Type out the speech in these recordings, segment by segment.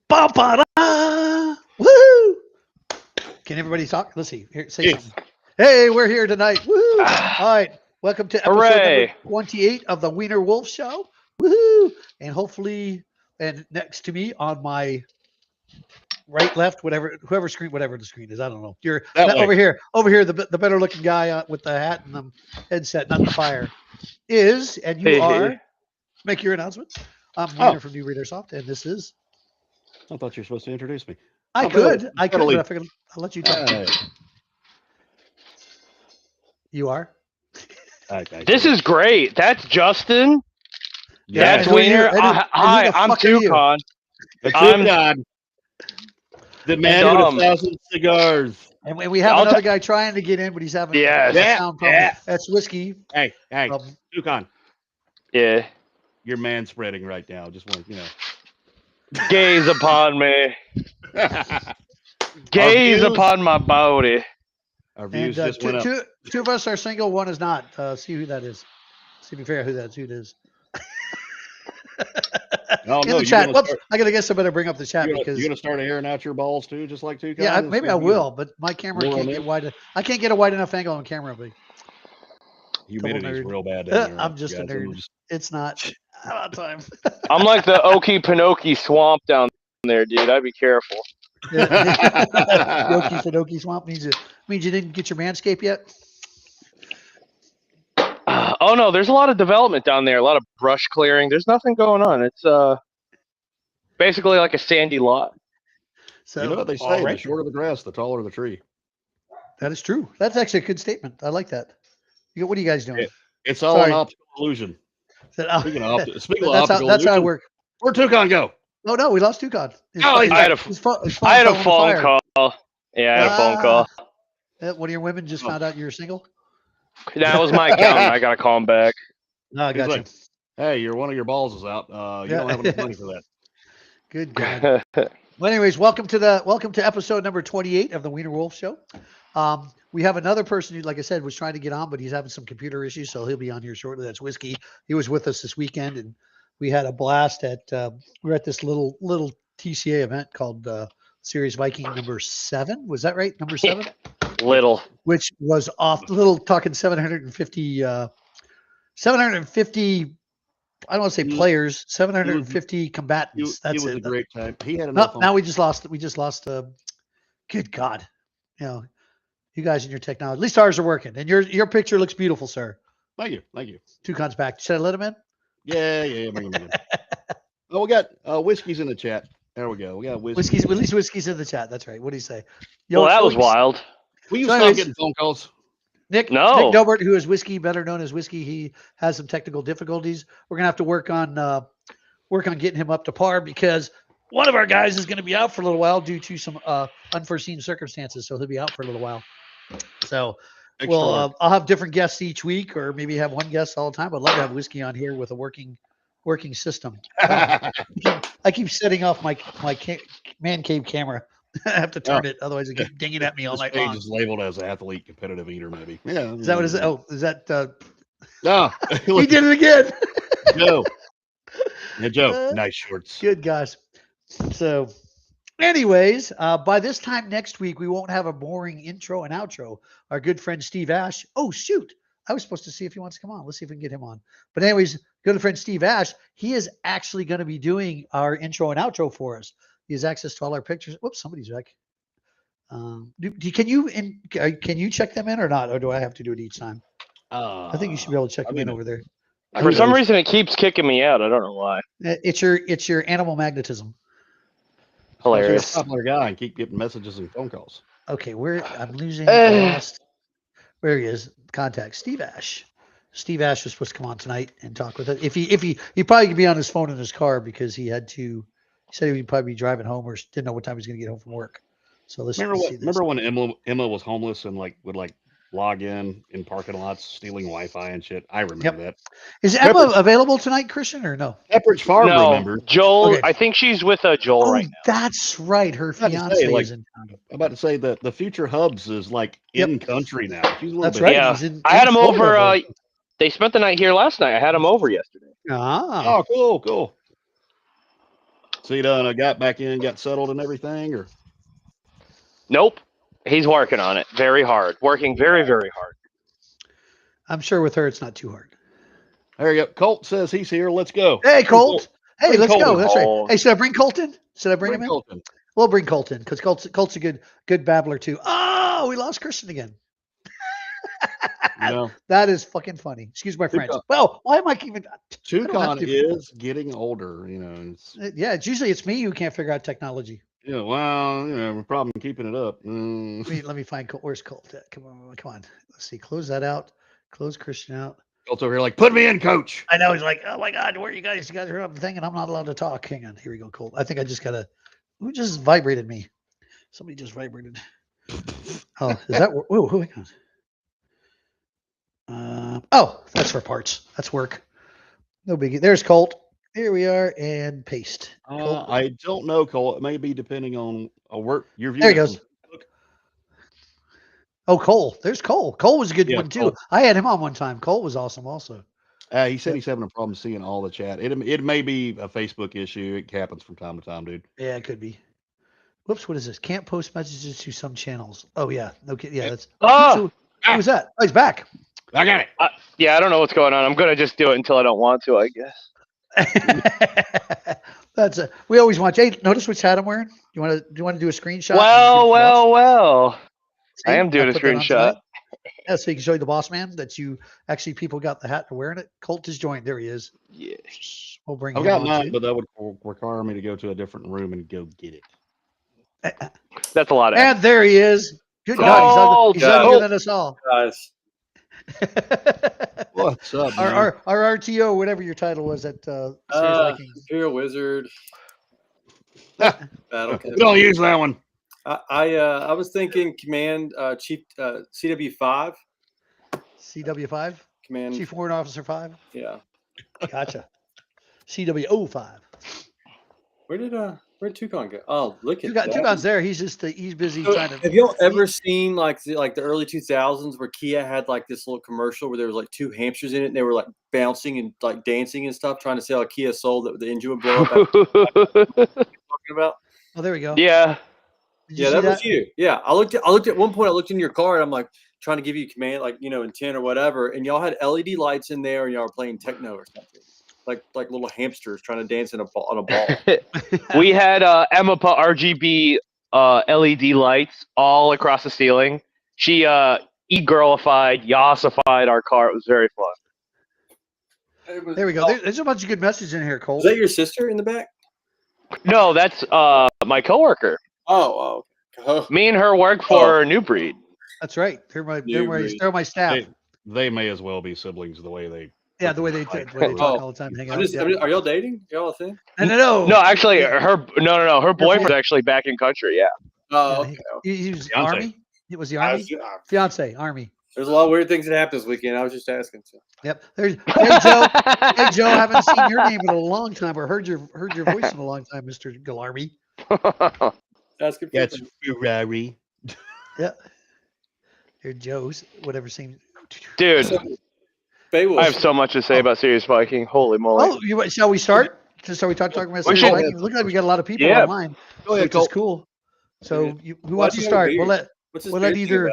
Ba-ba-da! Woo! Can everybody talk? Let's see. Here, say something. Hey, we're here tonight. Woo! All right. Welcome to episode Hooray. number 28 of the Weiner and Wulf show. Woohoo! And hopefully, and next to me on my right, left, whatever the screen is. I don't know. You're over here, the better looking guy with the hat and the headset, not the fire, is, and you are, make your announcements. I'm Weiner from NuBreed Airsoft, and this is. I thought you were supposed to introduce me. I could, but I figured I'll let you talk. You are? This is great. That's Justin. Yeah, that's Weiner. Hi, I'm Toucan. I'm the man with 1,000 cigars. And we have another guy trying to get in, but he's having a sound problem. That's Whiskey. Hey, Toucan. Yeah. You're man spreading right now. Just want Gaze upon me. Gaze upon my body. Our views just went up. Two of us are single, one is not. See who that is. See, be fair, who it is. In the chat. Whoops, I gotta guess I better bring up the chat because you're gonna start airing out your balls too, just like Toucan. Yeah, maybe I will, but my camera can't get wide. I can't get a wide enough angle on camera. But humidity's real bad. I'm just a nerd. It's not. I'm time. I'm like the Okefenokee swamp down there, dude. I'd be careful. Okefenokee swamp means you didn't get your manscape yet. Oh no, there's a lot of development down there. A lot of brush clearing. There's nothing going on. It's basically like a sandy lot. So you know what they say: the shorter the grass, the taller the tree. That is true. That's actually a good statement. I like that. What are you guys doing? It's all an optical illusion. Speaking of optical illusion, that's how I work. Where'd Toucan go? Oh no, we lost Toucan. I had a phone call. Yeah, I had a phone call. One of your women just found out you're single? That was my account. I got to call him back. No, I got you. Hey, one of your balls is out. You don't have enough money for that. Good God. Well, anyways, welcome to episode number 28 of the Weiner and Wulf show. We have another person who, like I said, was trying to get on, but he's having some computer issues, so he'll be on here shortly. That's Whiskey. He was with us this weekend, and we had a blast at. We were at this little TCA event called Series Viking number 7. Was that right? Number 7. Little. Which was off little talking 750. I don't want to say players. 750 combatants. That's it. It was a great time. He had enough. Now we just lost. Good God. You guys and your technology. At least ours are working. And your picture looks beautiful, sir. Thank you. Toucan's back. Should I let him in? Yeah. Bring him in. Oh, we got Whiskey's in the chat. There we go. We got Whiskey. At least Whiskey's in the chat. That's right. What do you say? Well, that was wild. Will you stop getting phone calls? Nick Delbert, who is Whiskey, better known as Whiskey, he has some technical difficulties. We're gonna have to work on getting him up to par because one of our guys is going to be out for a little while due to some unforeseen circumstances. So he'll be out for a little while. So I'll have different guests each week, or maybe have one guest all the time. I'd love to have Whiskey on here with a working system. I keep setting off my man cave camera. I have to turn it, otherwise it gets dinging at me all night long. Page is labeled as athlete competitive eater, maybe. Yeah. Is that what it is? Oh, is that? No, he did it again. Joe, nice shorts. Good guys. So, anyways, by this time next week, we won't have a boring intro and outro. Our good friend Steve Ash. Oh shoot, I was supposed to see if he wants to come on. Let's see if we can get him on. But anyways, good friend Steve Ash. He is actually going to be doing our intro and outro for us. He has access to all our pictures. Whoops, somebody's back. Can you check them in or not, or do I have to do it each time? I think you should be able to check them in over there. For some reason, it keeps kicking me out. I don't know why. It's your animal magnetism. Hilarious. You're a popular guy and keep getting messages and phone calls. Okay, I'm losing. Where he is? Contact Steve Ash. Steve Ash was supposed to come on tonight and talk with us. If he probably could be on his phone in his car because he said he would probably be driving home or didn't know what time he was going to get home from work. So remember when Emma was homeless and would log in parking lots, stealing Wi-Fi and shit? I remember that. Is Emma available tonight, Christian, or no? Pepperidge Farm, no, remember? Joel, okay. I think she's with Joel right now. That's right. Her fiance is in town. I'm about to say that the future hubs is in country now. That's right. Yeah. I had him over. They spent the night here last night. I had him over yesterday. Ah. Oh, cool. So you done got back in, got settled and everything, or? Nope. He's working on it very hard. Working very, very hard. I'm sure with her, it's not too hard. There you go. Colt says he's here. Let's go. Hey, Colt. Hey, Bring let's Colt go. in. That's right. Hey, should I bring Colton? Should I bring him in? Colton. We'll bring Colton because Colt's a good babbler too. Oh, we lost Christian again. You know, that is fucking funny. Excuse my French. Well, why am I even? Toucan is getting older. You know. Yeah, it's usually me who can't figure out technology. Yeah, well, you know, we're probably keeping it up. Let me find Colt. Where's Colt at? Come on. Let's see. Close that out. Close Christian out. Colt's over here like, put me in, coach. I know. He's like, oh my God, where are you guys? You guys are up the thing, and I'm not allowed to talk. Hang on. Here we go, Colt. I think I just gotta. Who just vibrated me? Somebody just vibrated. Oh, is that? Oh, hang on. Oh, that's for parts. That's work. No biggie. There's Colt. Here we are, and paste. I don't know, Colt. It may be depending on your view. There he goes. Oh, Cole. There's Cole. Cole was a good one too. Cole. I had him on one time. Cole was awesome also. He said he's having a problem seeing all the chat. It may be a Facebook issue. It happens from time to time, dude. Yeah, it could be. Whoops, what is this? Can't post messages to some channels. Oh yeah, okay, yeah. That's. Who was that? Oh, he's back. I got it. Yeah, I don't know what's going on. I'm gonna just do it until I don't want to, I guess. That's it. We always want. Hey, notice which hat I'm wearing. Do you want to do a screenshot? Well. See, I am doing a screenshot. Yeah, so you can show the boss man that people got the hat and wearing it. Colt is joined. There he is. Yes. We'll bring. I've got mine, but that would require me to go to a different room and go get it. That's a lot of. And there he is. Good God, he's uglier than us all. Guys. What's up, man? Our RTO, whatever your title was at Viking. Imperial Wizard. Battle. We don't use that one. I was thinking Command Chief CW5. CW5. Command Chief Warrant Officer 5. Yeah. Gotcha. CW05. Where'd Toucan go? Oh, look at that. Toucan's there. He's busy trying to. Have y'all ever seen like the early 2000s where Kia had like this little commercial where there was like two hamsters in it and they were like bouncing and like dancing and stuff, trying to sell a Kia Soul that the engine would blow up? Talking about? Oh, there we go. Yeah. Yeah, that was you. Yeah, I looked at one point. I looked in your car and I'm like trying to give you command, like intent or whatever, and y'all had LED lights in there and y'all were playing techno or something. Like little hamsters trying to dance on a ball. We had Emma-Pa RGB LED lights all across the ceiling. She e-girlified, yassified our car. It was very fun. There we go. There's a bunch of good messages in here, Cole. Is that your sister in the back? No, that's my coworker. Oh. Me and her work for NuBreed. That's right. They're my staff. They may as well be siblings the way they. Yeah, the way they talk all the time. Hang out. Are y'all dating? Y'all a thing? No. No, actually, her boyfriend's actually back in country. Yeah. Oh, okay. He was Army. It was the Army. Fiance, Army. There's a lot of weird things that happened this weekend. I was just asking. So. Yep. Hey Joe. Hey Joe. Haven't seen your name in a long time or heard your voice in a long time, Mr. Galarmy. That's good. That's Ferrari. Yeah. Here, Joe's whatever seems. Dude. Beowulf. I have so much to say about Serious Viking. Holy moly! Oh, shall we start? Shall we talking about Serious Viking? Look like we got a lot of people online, which is cool. So, who wants to start? We'll let either.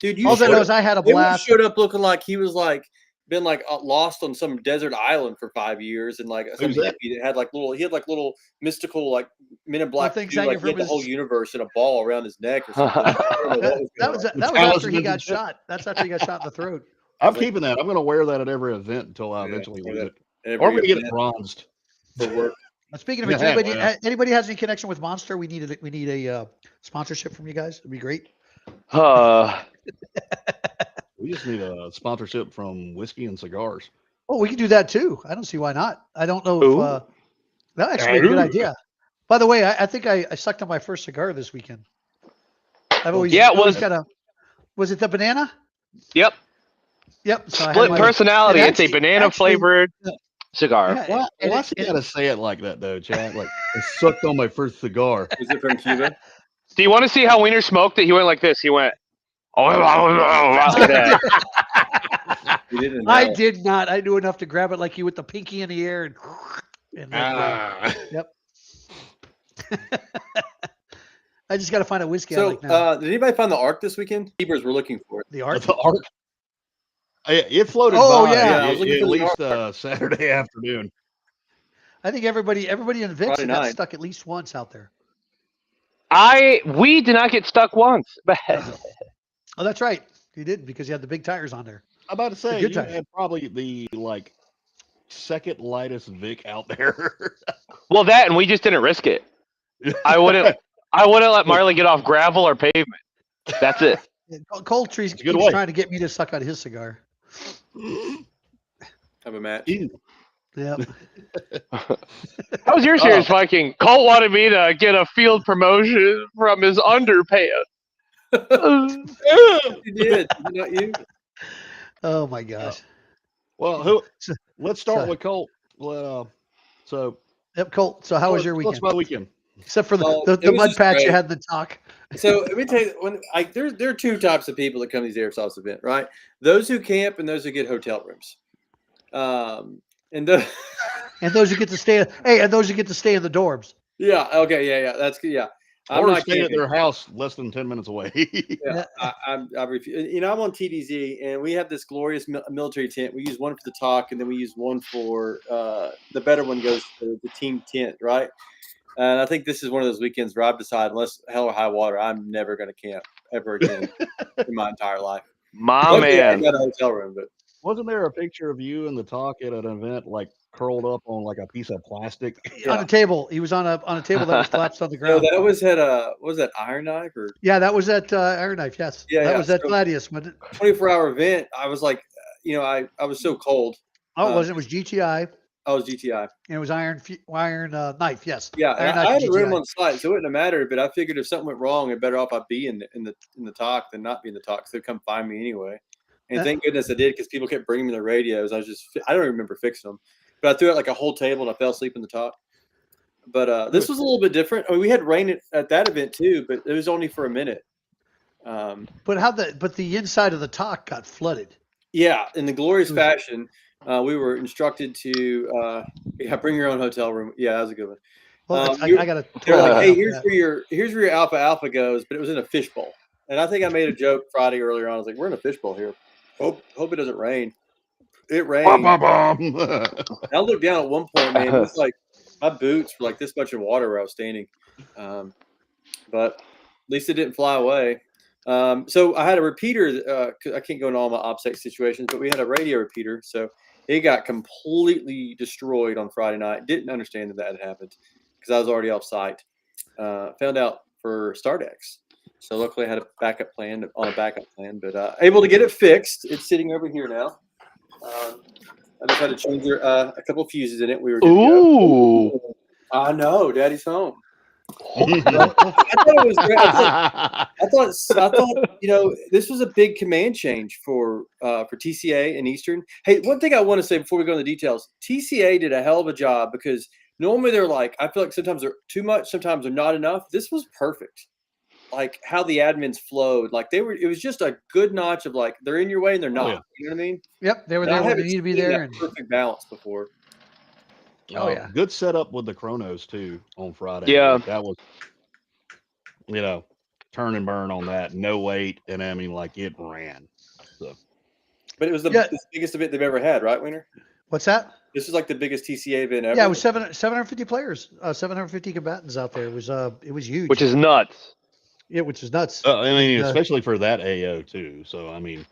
Dude, all I know is I had a blast. Showed up looking like he was like been like lost on some desert island for 5 years, and like some hippie that had like little mystical like Men in Black dude, like he had the whole universe in a ball around his neck or something. that was after he got shot. That's after he got shot in the throat. I'm keeping that. I'm going to wear that at every event until I eventually lose it. Or we're going to get it bronzed for work. Speaking of it, anybody has any connection with Monster? We need a sponsorship from you guys. It'd be great. We just need a sponsorship from whiskey and cigars. Oh, we can do that too. I don't see why not. I don't know if that's actually a good idea. By the way, I think I sucked on my first cigar this weekend. Was it the banana? Yep. So Split personality. It's a banana flavored cigar. Yeah, why's he gotta say it like that though, Chad? Like I sucked on my first cigar. Is it from Cuba? Do you want to see how Weiner smoked it? He went like this. He went. I did not. I knew enough to grab it like you with the pinky in the air and yep. I just got to find a whiskey I So, like now. did anybody find the Ark this weekend? Keepers were looking for it. The Ark? The Ark. It floated Oh, by yeah. I was looking at for the least Saturday afternoon. I think everybody in Vince Friday got night. stuck at least once out there. We did not get stuck once. Oh, that's right. You did because you had the big tires on there. I'm about to say good you time. had probably the second lightest Vic out there. Well, that and we just didn't risk it. I wouldn't let Marley get off gravel or pavement. That's it. Cole keeps way. trying to get me to suck on his cigar. Have a match. Yep. How was your series, Viking? Colt wanted me to get a field promotion from his underpants. You did. Not you. Oh my gosh. Well, let's start with Colt. Yep, Colt. So how was your What's weekend? my weekend? Except for it the was mud just patch you great. had in the talk. So let me tell you, there are two types of people that come to these Airsoft events, right? Those who camp and those who get hotel rooms. And those who get to stay. And those who get to stay in the dorms. yeah, okay, yeah, that's good, yeah. I'm Or not stay at camping. their house less than 10 minutes away. Yeah, I refuse. You know, I'm on TDZ, and we have this glorious military tent. We use one for the talk, and then we use one for the better one goes to the team tent, right? And I think this is one of those weekends where I've decided, unless hell or high water, I'm never going to camp ever again in my entire life. My man. I got a hotel room, but Wasn't there a picture of you in the talk at an event, curled up on a piece of plastic? On a table. He was on a table that was collapsed on the no, ground. that was at what was that, Iron Knife or? Yeah, that was at Iron Knife. Yes. Yeah, that was at so Gladius. Wasn't it? 24-hour event. I was like, I was so cold. Oh, it wasn't. It was GTI. I was GTI. And it was Iron Knife. Yes. Yeah, Iron I had a room GTI. on site, so it wouldn't have mattered. But I figured if something went wrong, it better off I'd be in the talk than not be in the talk. So they'd come find me anyway. And thank goodness I did, because people kept bringing me their radios. I don't even remember fixing them. But I threw out like a whole table and I fell asleep in the talk. But this was a little bit different. I mean, we had rain at that event too, but it was only for a minute. But the inside of the talk got flooded. Yeah, in the glorious fashion. We were instructed to bring your own hotel room. Yeah, that was a good one. Well, I got to. They're like, hey, here's where your alpha goes, but it was in a fishbowl. And I think I made a joke Friday earlier on. I was like, we're in a fishbowl here. Hope it doesn't rain. It rained. I looked down at one point, man. It was like my boots were like this much in water where I was standing. But at least it didn't fly away. So I had a repeater. I can't go into all my OPSEC situations, but we had a radio repeater. So it got completely destroyed on Friday night. Didn't understand that had happened because I was already off site. Found out for Stardex. So luckily I had a backup plan, but able to get it fixed. It's sitting over here now. I just had to change a couple fuses in it. We were good to go. I know, Daddy's home. I thought it was great. I thought this was a big command change for TCA and Eastern. Hey, one thing I want to say before we go into the details, TCA did a hell of a job, because normally they're like, I feel like sometimes they're too much, sometimes they're not enough. This was perfect. Like how the admins flowed, like it was just a good notch of like, they're in your way and they're not. Yeah. You know what I mean? Yep, they were there when they need to be there. And perfect balance before. Oh yeah, good setup with the chronos too on Friday. Yeah, that was, turn and burn on that. No weight, and I mean, it ran. So, but it was the biggest event they've ever had, right, Weiner? What's that? This is like the biggest TCA event ever. Yeah, it was 750 players, 750 combatants out there. It was huge. Which is nuts. Yeah, which is nuts. I mean, especially for that AO too. So I mean,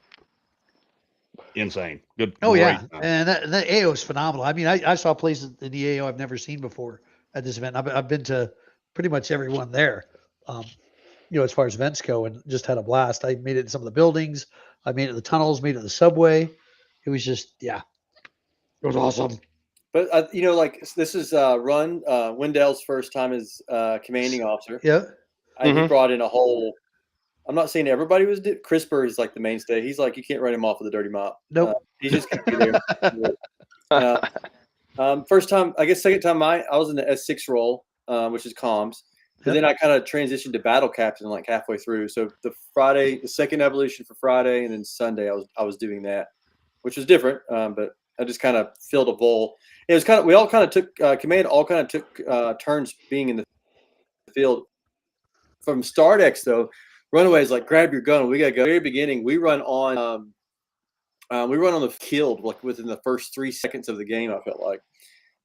insane. Good. Oh yeah, time. And that AO is phenomenal. I mean, I saw places in the AO I've never seen before at this event. I've been to pretty much everyone there. As far as events go, and just had a blast. I made it in some of the buildings. I made it in the tunnels. Made it in the subway. It was just it was awesome. But this is Wendell's first time as commanding officer. Yeah. He brought in a whole. I'm not saying everybody was. CRISPR is like the mainstay. He's like, you can't write him off with a dirty mop. Nope. He's just gonna be there. First time, I guess. Second time, I was in the S6 role, which is comms. But then I kind of transitioned to battle captain like halfway through. So the second evolution for Friday, and then Sunday, I was doing that, which was different. But I just kind of filled a role. It was we all kind of took command. All kind of took turns being in the field. From Stardex though, Runaways like grab your gun. We gotta go. Very beginning, we run on the killed like within the first 3 seconds of the game. I felt like,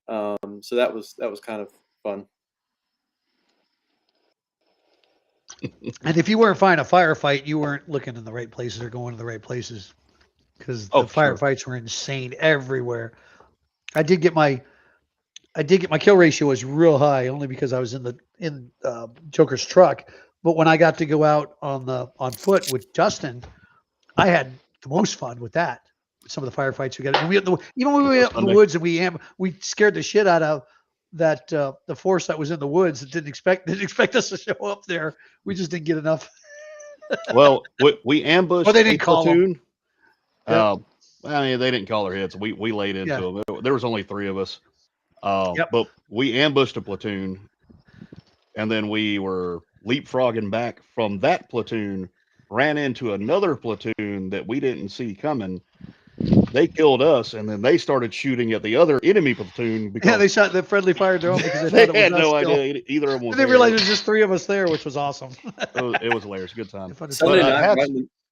so that was kind of fun. And if you weren't fighting a firefight, you weren't looking in the right places or going to the right places, because the firefights were insane everywhere. I did get my kill ratio was real high only because I was in Joker's truck. But when I got to go out on foot with Justin, I had the most fun with that. Some of the firefights we got, and even when we were up in the woods and we scared the shit out of that the force that was in the woods that didn't expect us to show up there. We just didn't get enough. Well, we ambushed. Well, they didn't call platoon. Yep. I mean, they didn't call their hits. We laid into them. There was only 3 of us. But we ambushed a platoon, and then we were leapfrogging back from that platoon, ran into another platoon that we didn't see coming. They killed us, and then they started shooting at the other enemy platoon. Because they shot the friendly fire drone because they thought it was had no us idea either of them was they realized it was just 3 of us there, which was awesome. It was hilarious. Good time. Sunday night, right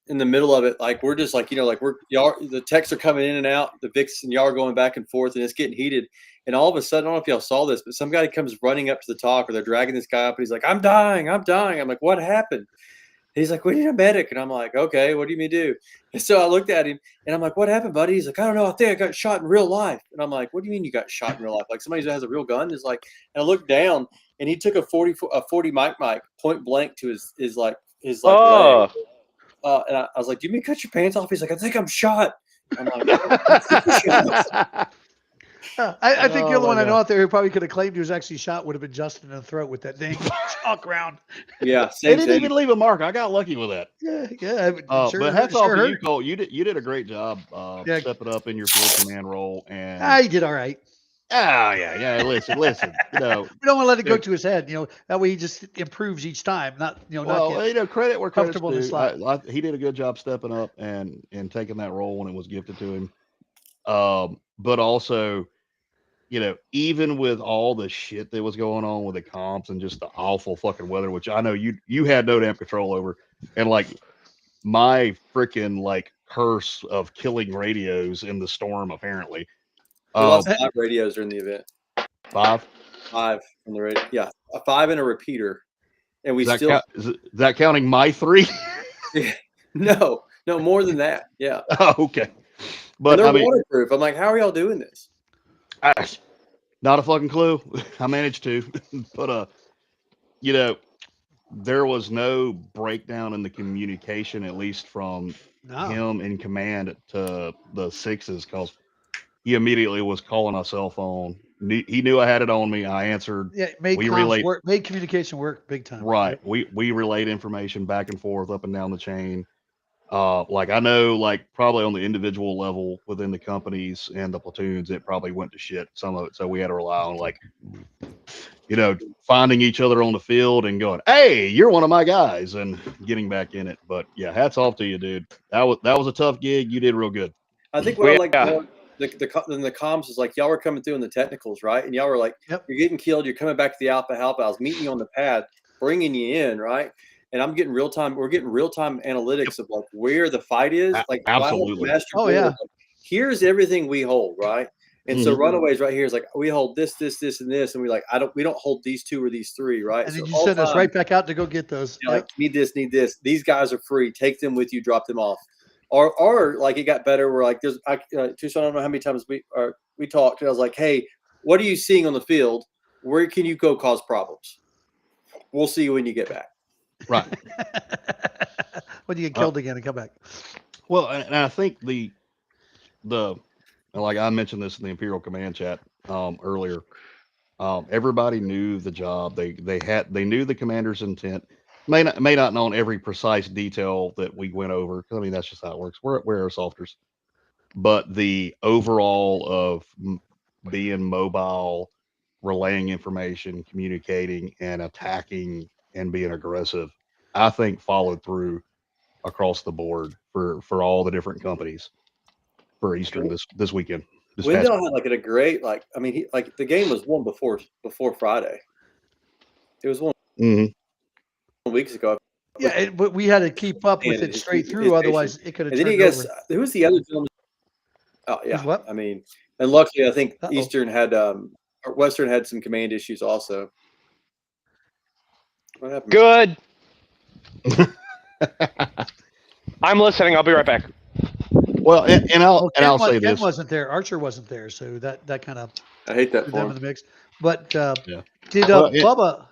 in the middle of it, like we're just like, like y'all, the texts are coming in and out, the Vics and y'all are going back and forth, and it's getting heated. And all of a sudden, I don't know if y'all saw this, but some guy comes running up to the top, or they're dragging this guy up, and he's like, I'm dying. I'm like, what happened? And he's like, we need a medic. And I'm like, okay, what do you mean do? And so I looked at him, and I'm like, what happened, buddy? He's like, I don't know. I think I got shot in real life. And I'm like, what do you mean you got shot in real life? Like somebody who has a real gun is like, and I looked down, and he took a 40 mic point blank to his leg. And I was like, do you mean cut your pants off? He's like, I think I'm shot. I'm like, I think the only one I know out there who probably could have claimed he was actually shot would have been Justin in the throat with that dang chalk round. Yeah, they didn't even leave a mark. I got lucky with that. Yeah. But hats off to you, Cole. You did a great job stepping up in your field command role, and you did all right. Yeah. Listen. We don't want to let it go to his head. That way he just improves each time. Not credit where credit's comfortable in the due. slot. He did a good job stepping up and taking that role when it was gifted to him. But also, even with all the shit that was going on with the comps and just the awful fucking weather, which I know you had no damn control over, and like my freaking like curse of killing radios in the storm, apparently. We lost 5 radios during the event. 5 on the radio. Yeah, a 5 and a repeater, and we is that counting my 3? No, more than that. Yeah. Oh, okay. But they're waterproof. I'm like, how are y'all doing this? Not a fucking clue. I managed to, but there was no breakdown in the communication, at least from him in command to the 6s, because he immediately was calling a cell phone. He knew I had it on me. I answered. Yeah, made communication work big time. Right. Yep. We relayed information back and forth, up and down the chain. Like I know, like probably on the individual level within the companies and the platoons, it probably went to shit, some of it. So we had to rely on finding each other on the field and going, hey, you're one of my guys, and getting back in it. But yeah, hats off to you, dude. That was a tough gig. You did real good. I think what I like more, the comms is like y'all were coming through in the technicals, right? And y'all were like, You're getting killed. You're coming back to the Alpha help. I was meeting you on the pad, bringing you in, right? And I'm getting real time. We're getting real time analytics of like where the fight is. Like absolutely. Like, here's everything we hold, right? And so Runaways right here is like we hold this, and this, and we don't hold these 2 or these 3, right? And then you send us right back out to go get those. Like need this. These guys are free. Take them with you. Drop them off. Or like it got better. We're like, Tucson, I don't know how many times we talked. And I was like, hey, what are you seeing on the field? Where can you go cause problems? We'll see you when you get back. Right. When you get killed again and come back. Well, and I think the like I mentioned this in the Imperial Command chat earlier. Everybody knew the job. They knew the commander's intent. May not known every precise detail that we went over. I mean, that's just how it works. We're airsofters. But the overall of being mobile, relaying information, communicating, and attacking and being aggressive, I think followed through across the board for all the different companies for Eastern this weekend. Wendell had like a great the game was won before Friday. It was won Weeks ago. Yeah, but we had to keep up with it straight through, otherwise it could have turned over. Who was the other gentleman? Oh yeah, what? I mean, and luckily I think Uh-oh. Eastern had or Western had some command issues also. What happened? Good. I'm listening. I'll be right back. Well, and I'll say Ken this. wasn't there. Archer wasn't there, so that kind of I hate that threw for them him. in the mix. But did Well,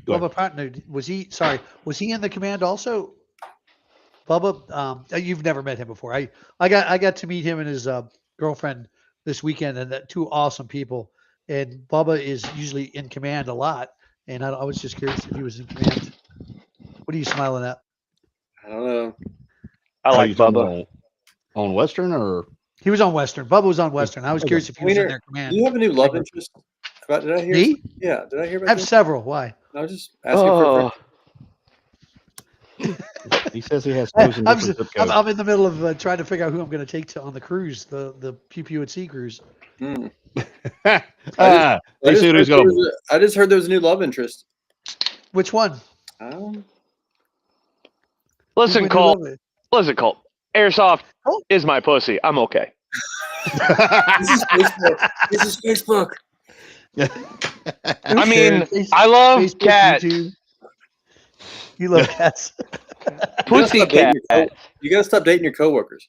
Bubba Patton, was he in the command also? Bubba, you've never met him before. I got to meet him and his girlfriend this weekend, and that two awesome people. And Bubba is usually in command a lot, and I was just curious if he was in command. What are you smiling at? I don't know. I like Bubba. On Western, or he was on Western. Bubba was on Western. I was curious if he was in their command. Do you have a new love interest? Did I hear? Me? Yeah. Did I hear about I have several. Why? I was just asking for. He says he has chosen different zip codes. I'm in the middle of trying to figure out who I'm going to take on the cruise, the Pew Pew at Sea cruise. I just heard there was a new love interest. Which one? Listen, Colt. Airsoft is my pussy. I'm okay. This is Facebook. I mean, I love Facebook, cats. YouTube. You love cats. Pussy cat. You gotta stop dating your coworkers.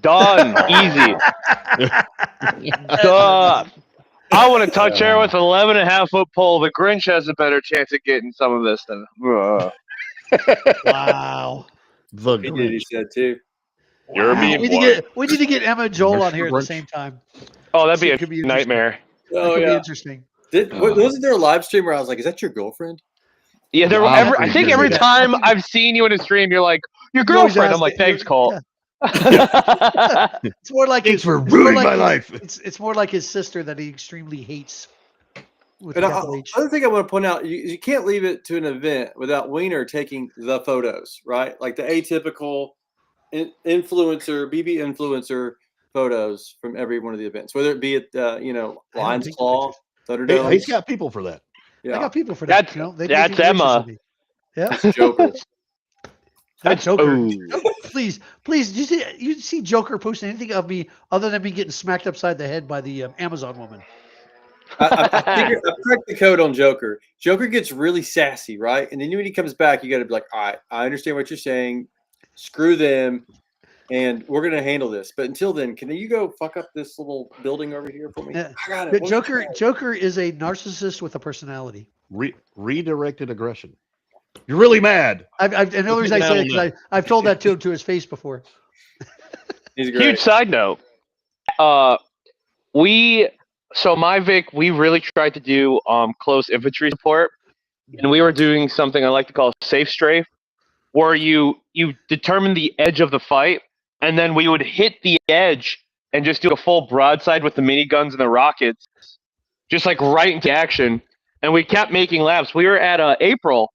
Done. Easy. Duh. I want to touch her with an 11.5-foot pole. The Grinch has a better chance of getting some of this than. Wow. The he did. He said too. You're being we need to get Emma and Joel on here at the same time. Oh, that'd be a nightmare. Oh, yeah. Be interesting. Wasn't there a live stream where I was like, "Is that your girlfriend?" Yeah, I think every time I've seen you in a stream, you're like, "Your girlfriend." I'm like, "Thanks, Colt." Yeah. It's more like thanks for ruining my life. It's more like his sister that he extremely hates. Other thing I want to point out, you can't leave it to an event without Weiner taking the photos, right? Like the atypical influencer, BB influencer photos from every one of the events, whether it be at Lions Claw, Thunderdome. He's got people for that. Yeah, I got people for that. That's Emma. Yeah, that's Joker. That's Joker. Please, you see Joker posting anything of me other than me getting smacked upside the head by the Amazon woman? I cracked the code on Joker. Joker gets really sassy, right? And then when he comes back, you got to be like, all right, I understand what you're saying. Screw them, and we're gonna handle this. But until then, can you go fuck up this little building over here for me? Yeah. I got it. Joker is a narcissist with a personality. Redirected aggression. You're really mad. I know the reason I say it because I've told that to him to his face before. He's great. Huge side note. My Vic, we really tried to do close infantry support, and we were doing something I like to call safe strafe, where you determine the edge of the fight, and then we would hit the edge and just do a full broadside with the miniguns and the rockets, just like right into action. And we kept making laps. We were at April,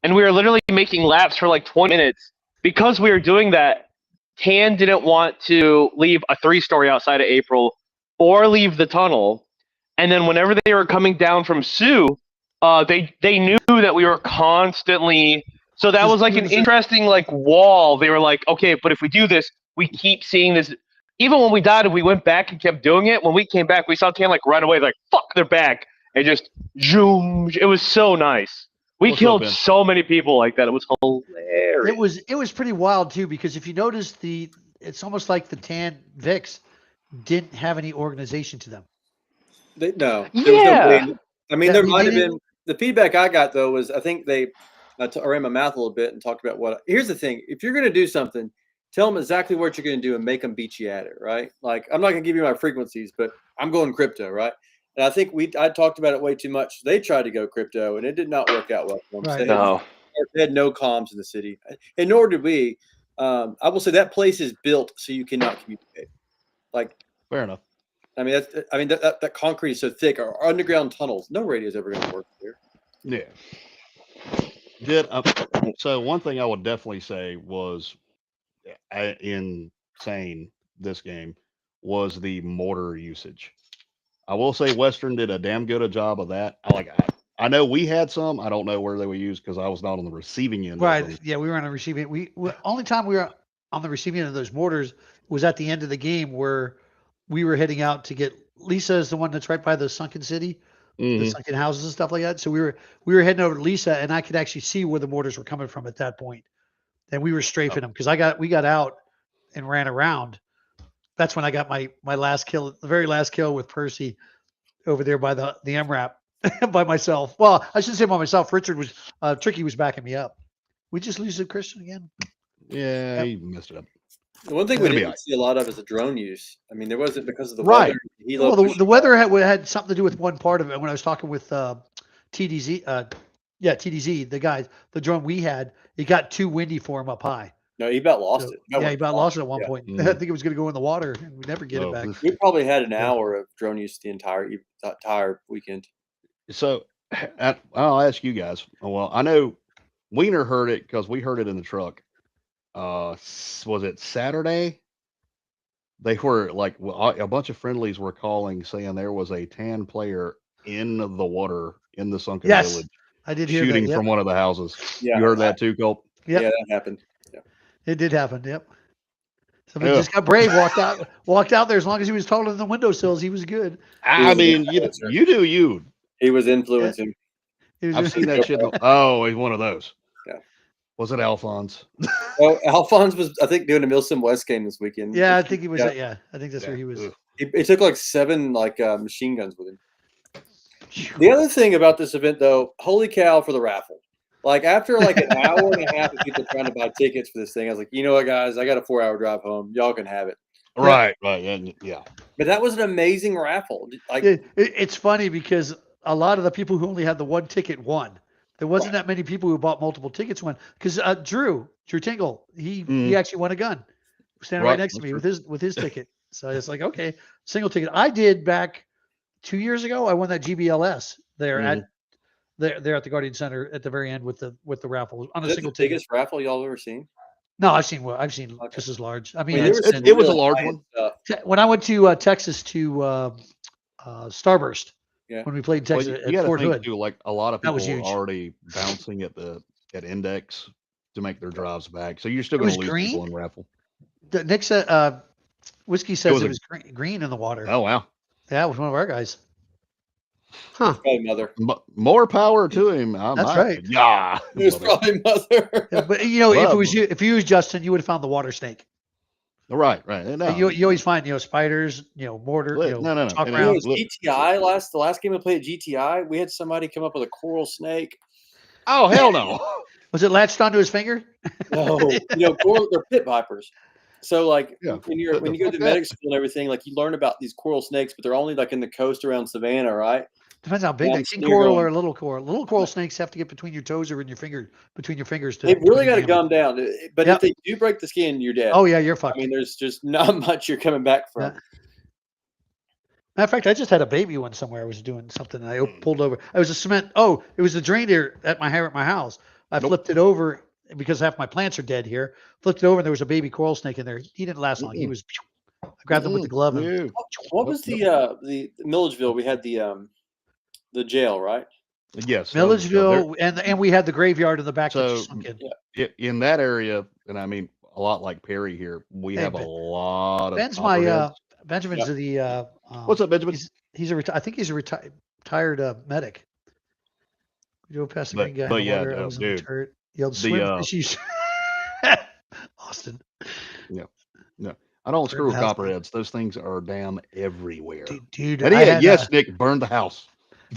and we were literally making laps for like 20 minutes. Because we were doing that, Tan didn't want to leave a 3-story outside of April or leave the tunnel. And then whenever they were coming down from Sioux, they knew that we were constantly... So that was like an interesting like wall. They were like, okay, but if we do this, we keep seeing this. Even when we died, we went back and kept doing it. When we came back, we saw Tan like run away, like, fuck, they're back. And just, zoom. It was so nice. We killed so many people like that. It was hilarious. It was pretty wild too, because if you notice it's almost like the Tan Vics didn't have any organization to them. No. Yeah. There might have been. The feedback I got though was I think they. I ran my mouth a little bit and talked about here's the thing. If you're going to do something, tell them exactly what you're going to do and make them beat you at it, right? Like, I'm not going to give you my frequencies, but I'm going crypto, right? And I think I talked about it way too much. They tried to go crypto, and it did not work out well for them. Right. They had no comms in the city. And nor did we. I will say that place is built so you cannot communicate. Like, fair enough. I mean, that concrete is so thick. Our underground tunnels, no radio is ever going to work there. Yeah. So one thing I would definitely say was insane this game was the mortar usage. I will say Western did a damn good a job of that. I know we had some. I don't know where they were used because I was not on the receiving end. Right. Of them. Yeah, we were on the receiving. Only time we were on the receiving end of those mortars was at the end of the game where we were heading out to get Lisa is the one that's right by the sunken city, the sunken houses and stuff like that. So we were heading over to Lisa, and I could actually see where the mortars were coming from at that point, and we were strafing them because we got out and ran around. That's when I got my last kill, the very last kill with Percy over there by the MRAP by myself. Well, I shouldn't say by myself. Richard was Tricky was backing me up. We just lose the Christian again. Yeah, he messed it up. The one thing we didn't see a lot of is the drone use. I mean, there wasn't because of the weather. Well, the weather had something to do with one part of it. When I was talking with TDZ, TDZ, the guys, the drone we had, it got too windy for him up high. No, he about lost it. He about lost it at one point. I think it was going to go in the water, and we never get it back. We probably had an hour of drone use the entire weekend. So I'll ask you guys. Well, I know Weiner heard it because we heard it in the truck. Was it Saturday? They were like a bunch of friendlies were calling saying there was a tan player in the water in the sunken village. I did hear shooting that, from one of the houses. Yeah, you heard that too, Colt? Yep. Yeah, that happened. Yeah. It did happen. Yep. Somebody just got brave, walked out there. As long as he was taller than the windowsills, he was good. I mean, you do you. He was influencing. I've seen that shit. Oh, he's one of those. Yeah. Was it Alphonse? Oh, Alphonse was, I think, doing a Milsim West game this weekend. Yeah, I think he was. Yeah, I think that's where he was. He took like 7 machine guns with him. The other thing about this event, though, holy cow for the raffle. Like after like an hour and a half of people trying to buy tickets for this thing, I was like, you know what, guys, I got a 4-hour drive home. Y'all can have it. Right. Yeah. But that was an amazing raffle. Like it's funny because a lot of the people who only had the one ticket won. There wasn't that many people who bought multiple tickets won. Because Drew Tingle, he actually won a gun, standing right next to me with his ticket. So it's like, okay, single ticket. I did back 2 years ago. I won that GBLS there at the Guardian Center at the very end with the raffle on a single ticket. Biggest raffle y'all ever seen? No, I've seen just as large. I mean, it was a large one. When I went to Texas to Starburst, when we played Texas at Fort Hood, too, like a lot of people were huge. already bouncing at Index to make their drives back. So you're still going to lose people in raffle. Nick said, Whiskey says it was green in the water. Oh wow! Yeah, it was one of our guys. Huh? Probably Mother. More power to him. That's right. Yeah, it was probably Mother. Yeah, but if you was Justin, you would have found the water snake. Right. No. You always find spiders, mortar, no. chalk rounds. GTI the last game we played at GTI, we had somebody come up with a coral snake. Oh hell no! Was it latched onto his finger? No, coral, they're pit vipers. So when you go to medical school and everything, like you learn about these coral snakes, but they're only like in the coast around Savannah, right? Depends how big. Like king coral or little coral. Little coral snakes have to get between your toes or in your finger, between your fingers. They've really got to gum down. But if they do break the skin, you're dead. Oh yeah, you're fucked. I mean, there's just not much you're coming back from. Matter of fact, I just had a baby one somewhere. I was doing something and I pulled over. It was a cement. Oh, it was the drain here at my house. I flipped it over because half my plants are dead here. Flipped it over and there was a baby coral snake in there. He didn't last long. He was. I grabbed him with the glove. And, what was the Milledgeville? We had the jail, right? Yes, Milledgeville, and we had the graveyard in the back. So in that area, and I mean a lot like Perry here, we have a lot of. Benjamin's the. What's up, Benjamin? I think he's a retired medic. We drove past the green guy. But yeah, dude. Yelled swim fishies. Austin. No. I don't screw with copperheads. Those things are damn everywhere. Dude. Nick, burn the house.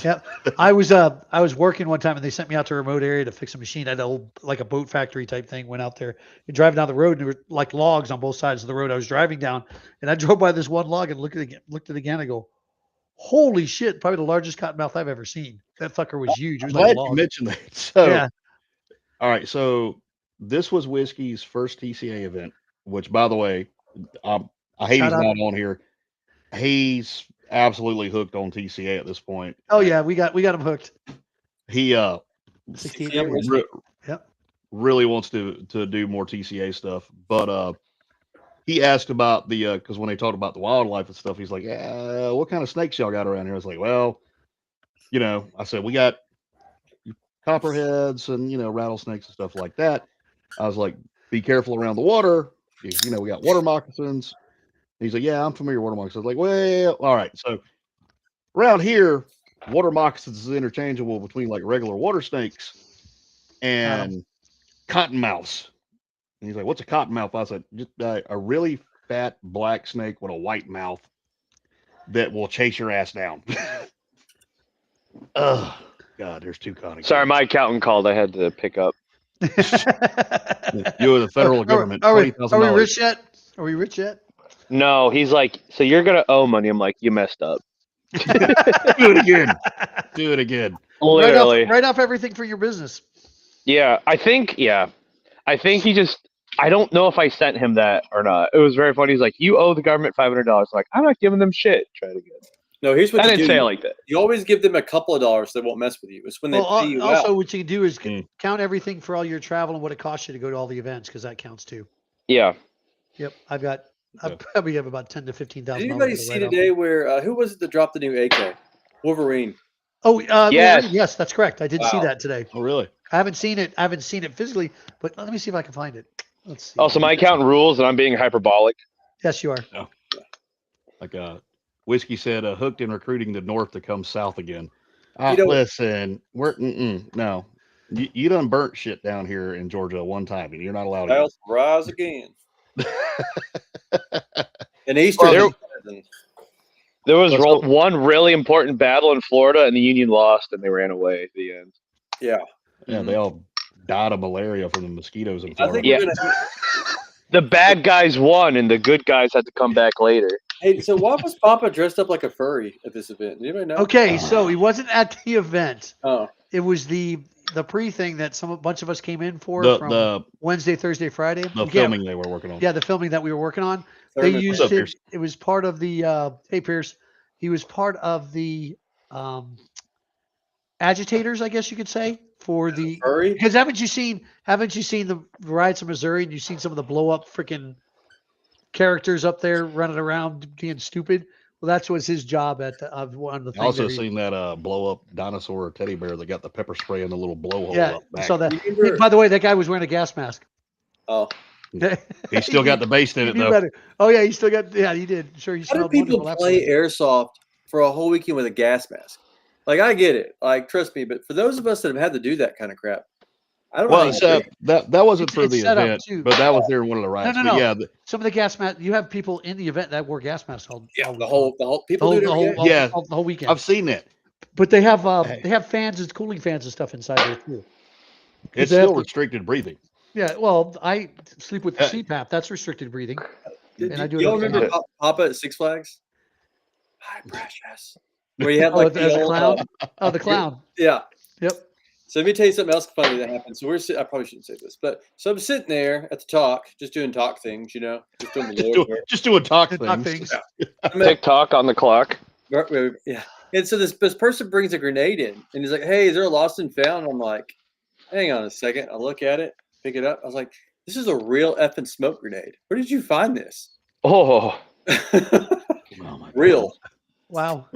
Yeah, I was working one time and they sent me out to a remote area to fix a machine. I had a boat factory type thing. Went out there and driving down the road and there were like logs on both sides of the road. I was driving down and I drove by this one log and looked at it again. I go, holy shit! Probably the largest cottonmouth I've ever seen. That fucker was huge. It was glad like a log. You mentioned that. So, all right. So this was Whiskey's first TCA event, which, by the way, I hate he's not on here. He's absolutely hooked on TCA at this point. Oh yeah, we got him hooked. He really wants to do more TCA stuff, but he asked about the because when they talked about the wildlife and stuff, he's like, "Yeah, what kind of snakes y'all got around here?" I was like, "Well, I said we got copperheads and rattlesnakes and stuff like that. I was like, be careful around the water. We got water moccasins. He's like, yeah, I'm familiar with water moccasins. I was like, well, all right. So around here, water moccasins is interchangeable between like regular water snakes and cottonmouths. And he's like, what's a cottonmouth? I said, just a really fat black snake with a white mouth that will chase your ass down. Oh, God, there's two cotton. Sorry, my accountant called. I had to pick up. You are the federal government. Are we $20,000. rich yet? Are we rich yet? No, he's like, so you're gonna owe money. I'm like, you messed up. Do it again. Do it again. Literally. Write off everything for your business. Yeah, I think he just. I don't know if I sent him that or not. It was very funny. He's like, you owe the government $500. Like, I'm not giving them shit. Try it again. No, here's what I you didn't do. say it like that. You always give them a couple of dollars. So they won't mess with you. It's when they pay you also, out. what you can do is count everything for all your travel and what it costs you to go to all the events, because that counts too. Yeah. Yep, I probably have about $10,000 to $15,000. Did anybody see today where who was it that dropped the new AK? Wolverine. Oh, yes. Yes, that's correct. I did see that today. Oh, really? I haven't seen it. Physically, but let me see if I can find it. Let's see. Also, my accountant rules, and I'm being hyperbolic. Yes, you are. Oh. Like Whiskey said, hooked in recruiting the North to come south again. Listen, we're no. You done burnt shit down here in Georgia one time, and you're not allowed to. I'll rise again. And Easter. There was one really important battle in Florida, and the Union lost, and they ran away at the end. Yeah. Yeah, they all died of malaria from the mosquitoes in Florida. Yeah. The bad guys won, and the good guys had to come back later. Hey, so why was Papa dressed up like a furry at this event? Anybody know? Okay, so he wasn't at the event. Oh. It was the pre-thing that a bunch of us came in for the Wednesday, Thursday, Friday. The filming they were working on. Yeah, the filming that we were working on. They used it. Pierce? It was part of the hey Pierce. He was part of the agitators, I guess you could say, for the furry. Because haven't you seen the riots in Missouri, and you've seen some of the blow up freaking characters up there running around being stupid? Well, that's was his job at one of the things. I also seen that blow up dinosaur teddy bear that got the pepper spray in the little blowhole. Yeah, back. so that. By the way, that guy was wearing a gas mask. Oh, he still got the base in it though. Better. Oh yeah, he still got. Yeah, he did. Sure, he. How do people play airsoft for a whole weekend with a gas mask? Like, I get it. Like, trust me, but for those of us that have had to do that kind of crap, I don't know. Well, that wasn't for the event, but that was during one of the riots. No. Yeah, some of the gas masks. You have people in the event that wore gas masks all. Yeah, the whole people do the whole weekend. I've seen that. But they have fans and cooling fans and stuff inside there too. It's still restricted breathing. Yeah, well, I sleep with CPAP. That's restricted breathing. And I do. You remember Papa at Six Flags? Hi, precious. Where you had like the clown. Oh, the clown. Yeah. Yep. So let me tell you something else funny that happened. So I probably shouldn't say this, but so I'm sitting there at the talk, just doing talk things, just doing the Lord. Just doing talk things. Yeah. TikTok on the clock. Yeah. And so this person brings a grenade in, and he's like, "Hey, is there a lost and found?" I'm like, "Hang on a second." I look at it, pick it up. I was like, "This is a real effing smoke grenade. Where did you find this?" Oh, real. Wow.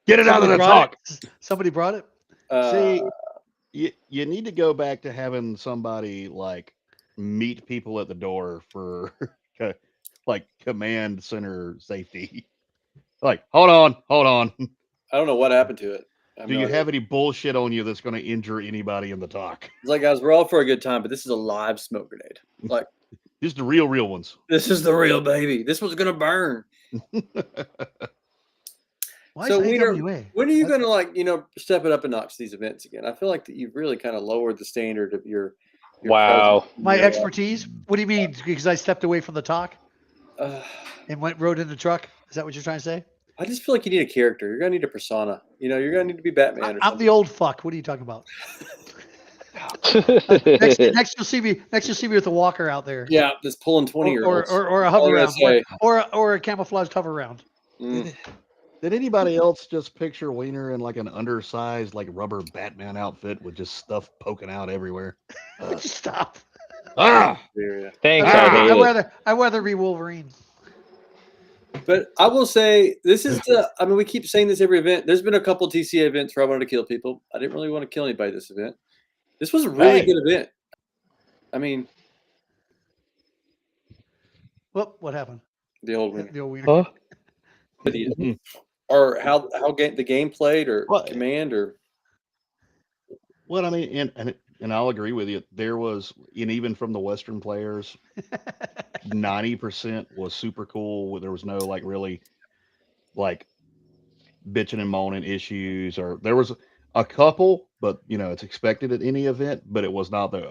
Get it out of the talk. Somebody brought it. See, you need to go back to having somebody like meet people at the door for like command center safety. Like, hold on. I don't know what happened to it. Do you have any bullshit on you that's going to injure anybody in the talk? It's like, guys, we're all for a good time, but this is a live smoke grenade. Like, this is the real ones. This is the real baby. This one's going to burn. So when are you going to step it up a notch these events again? I feel like that you've really kind of lowered the standard of your wow. My expertise? What do you mean? Because I stepped away from the talk and rode in the truck? Is that what you're trying to say? I just feel like you need a character. You're gonna need a persona. You're gonna need to be Batman. I'm the old fuck. What are you talking about? next you'll see me with a walker out there. Yeah, just pulling 20-year-olds. Or a hover round. Or a camouflaged hover round. Did anybody else just picture Weiner in like an undersized like rubber Batman outfit with just stuff poking out everywhere? Stop. Thanks. I'd rather be Wolverine. But I will say this is we keep saying this every event. There's been a couple TCA events where I wanted to kill people. I didn't really want to kill anybody this event. This was a really Hey. good event. I mean, Well, what happened? the old wiener. The old wiener. Huh? Or how the game played, or Well, command, or Well, I mean, and I'll agree with you. There was, and even from the Western players, 90% was super cool. There was no like really like bitching and moaning issues, or there was a couple, but it's expected at any event. But it was not the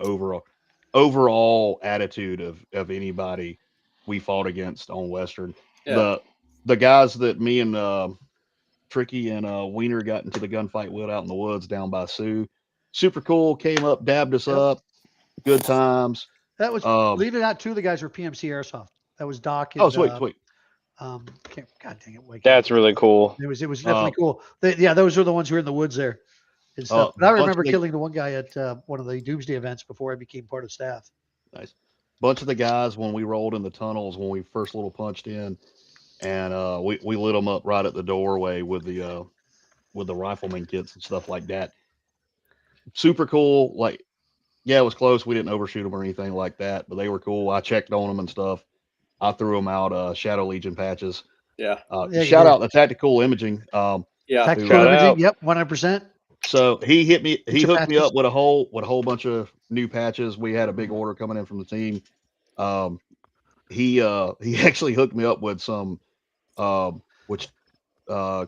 overall attitude of anybody we fought against on Western. yeah. The guys that me and Tricky and Wiener got into the gunfight with out in the woods down by Sioux. Super cool. Came up, dabbed us Yep. up. Good times. That was, believe it or not, 2 of the guys were PMC Airsoft. That was Doc and Sweet. God dang it, Wake. That's really cool. It was definitely cool. Those were the ones who were in the woods there and stuff. But I remember killing the one guy at one of the Doomsday events before I became part of staff. Nice. Bunch of the guys when we rolled in the tunnels when we first little punched in, and we lit them up right at the doorway with the rifleman kits and stuff like that. Super cool. Like, yeah, it was close. We didn't overshoot them or anything like that, but they were cool. I checked on them and stuff. I threw them out Shadow Legion patches. Yeah. Shout out the Tactical Imaging. Yeah. Tactical Shout imaging. out. Yep, 100%. So he hit me. He hooked me patches. up with a whole bunch of new patches. We had a big order coming in from the team. He actually hooked me up with some, which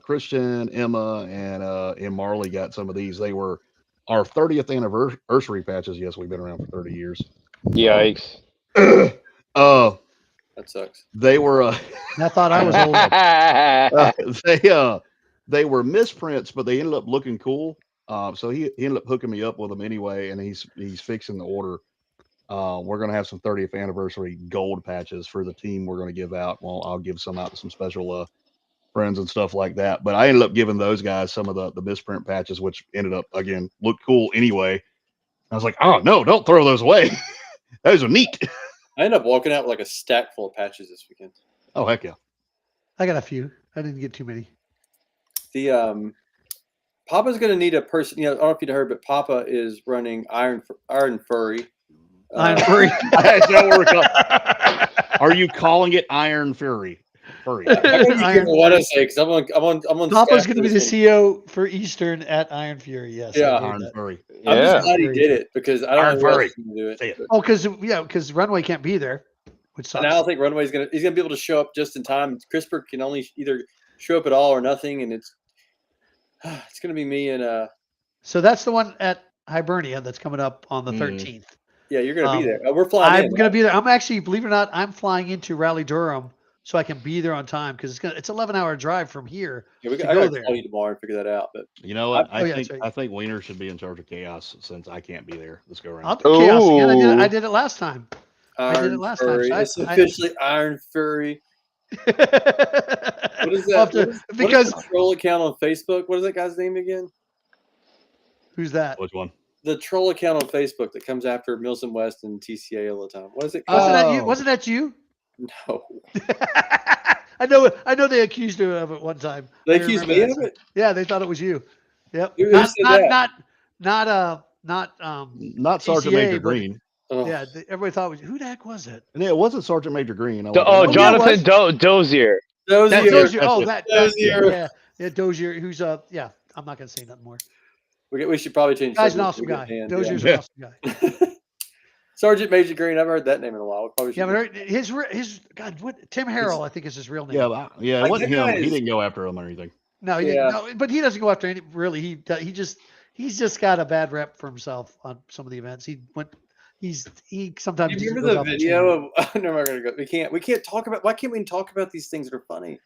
Christian, Emma, and Marley got some of these. They were our 30th anniversary patches. Yes, we've been around for 30 years. Yikes. That sucks. They were. I thought I was old. They were misprints, but they ended up looking cool. So he ended up hooking me up with them anyway, and he's fixing the order. We're gonna have some 30th anniversary gold patches for the team. We're gonna give out. Well, I'll give some out to some special friends and stuff like that. But I ended up giving those guys some of the misprint patches, which ended up again look cool anyway. I was like, oh no, don't throw those away. Those are neat. I ended up walking out with like a stack full of patches this weekend. Oh heck yeah! I got a few. I didn't get too many. The Papa's going to need a person. I don't know if you'd heard, but Papa is running Iron Furry. Iron Furry. That's not what we're calling. Are you calling it Iron Fury? Furry. What I say? Because I'm on. Papa's going to be the CEO for Eastern at Iron Fury. Yes. Yeah. Iron Furry. I'm Yeah. just glad he did it because I don't Iron know who else Furry. is gonna do it. Say it. Oh, because Runway can't be there, which sucks. And I don't think Runway's gonna. He's gonna be able to show up just in time. CRISPR can only either show up at all or nothing, and it's gonna be me and So that's the one at Hibernia that's coming up on the 13th. yeah, you're gonna be there. We're flying. I'm going to be there. I'm actually, believe it or not, I'm flying into Raleigh Durham so I can be there on time because it's 11-hour drive from here. Yeah, to I go gotta there. call you tomorrow and figure that out. But You know what? yeah, that's right. I think Wiener should be in charge of chaos since I can't be there. Let's go around. I'll do chaos again. Ooh. I did it last time. I did it last time. Furry. So It's officially Iron Furry. What is I'll that? have to- because what is the troll account on Facebook? What is that guy's name again? who's that? Which one? The troll account on Facebook that comes after Mills and West and TCA all the time. What is it Wasn't called? that you? Wasn't that you? No. I know they accused her of it one time. They I accused remember me of that. it? Yeah, they thought it was you. Yep. Who Not said that? Not Sergeant TCA, Major but- Green. Oh. Yeah, everybody thought it was who the heck was it? And it wasn't Sergeant Major Green. Oh, yeah, it Jonathan Dozier. Those That's are your- Dozier. Oh, That's Dozier. Yeah, Dozier. Who's yeah. I'm not gonna say nothing more. we should probably change. Guy's an subject. awesome We'll guy. get hand, Dozier's Yeah. an awesome guy. Sergeant Major Green. I haven't heard that name in a while. We probably Yeah, should. but his God, what Tim Harrell, I think is his real name. Yeah, it Like, wasn't that him. guy He is- didn't go after him or anything. No, Yeah. no, but he doesn't go after any. Really, he's just got a bad rep for himself on some of the events. He sometimes. Do you just remember goes the off video chain. of? No, we're gonna go. We can't talk about. Why can't we talk about these things that are funny?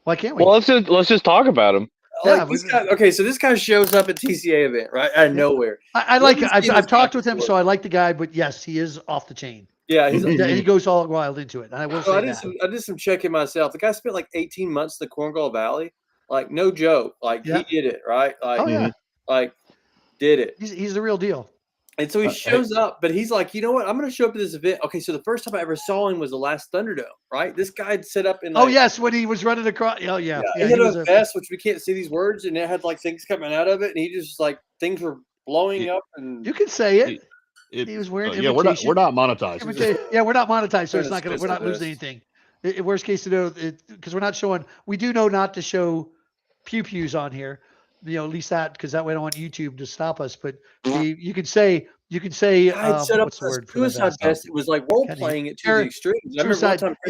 Why can't we? Well, let's just talk about him. Yeah, Like this guy. Okay, so this guy shows up at TCA event right out of nowhere. I like it. Let me see I've this talked guy with him, before. so I like the guy. But yes, he is off the chain. Yeah, he's. He goes all wild into it. And I will So say I did that. I did some checking myself. The guy spent like 18 months in the Cornwall Valley. Like no joke. Like Yeah. he did it right. Like Oh yeah, like did it. he's the real deal. And so he shows up, but he's like, you know what? I'm going to show up at this event. Okay, so the first time I ever saw him was the last Thunderdome, right? This guy had set up in. Like, Oh yes, when he was running across. Oh yeah, he he had was a vest, which we can't see these words, and it had like things coming out of it, and he just like things were blowing up and You can say it. He was wearing yeah, we're not monetized. Yeah, we're not monetized, so it's not Goodness, we're not losing anything. Worst case scenario, because we're not showing. We do know not to show pews on here. At least that, because that way I don't want YouTube to stop us. But you could say God, set up what's the word for suicide that? vest. It was like role playing it to the extreme.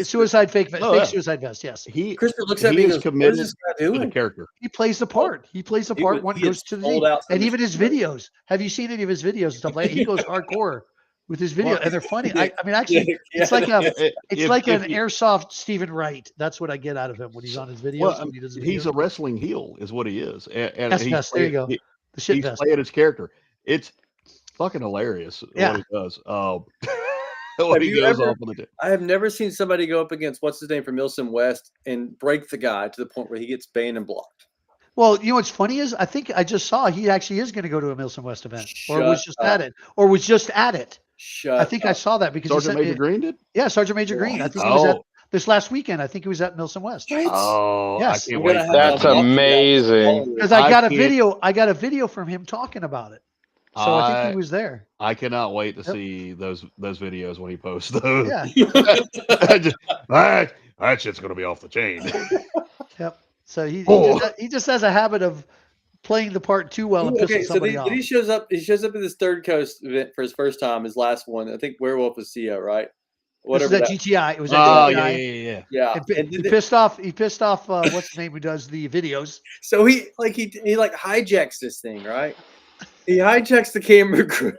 Suicide fake suicide vest. Yes. Christopher looks at me and goes, "What is this guy doing?" To the character. He plays the part. He plays the part. One goes to the team. And even his videos. Have you seen any of his videos and stuff like that? He goes hardcore with his video, and they're funny. I mean, actually, it's like an Airsoft Stephen Wright. That's what I get out of him when he's on his videos. Well, he's a wrestling heel, is what he is. And vest. There you go. The shit he's vest. playing his character. It's fucking hilarious what he does. What he goes off on the I have never seen somebody go up against what's his name from Milsom West and break the guy to the point where he gets banned and blocked. Well, what's funny is I think I just saw he actually is going to go to a Milsom West event, or was just at it. I think I saw that because Sergeant Major Green did. Yeah, Sergeant Major Green. I think he was at this last weekend. I think he was at Milsom West. Oh, yes, I can't wait. That's amazing. Because I got a video from him talking about it. So I think he was there. I cannot wait to see those videos when he posts those. Yeah. That shit's gonna be off the chain. Yep. So he just has a habit of playing the part too well and pissing somebody off. He shows up at this Third Coast event for his first time, his last one. I think Werewolf was CO, right? Whatever. This was at GTI. It was at GTI. Yeah. And he pissed off what's his name who does the videos. So he hijacks this thing, right? He hijacks the camera crew.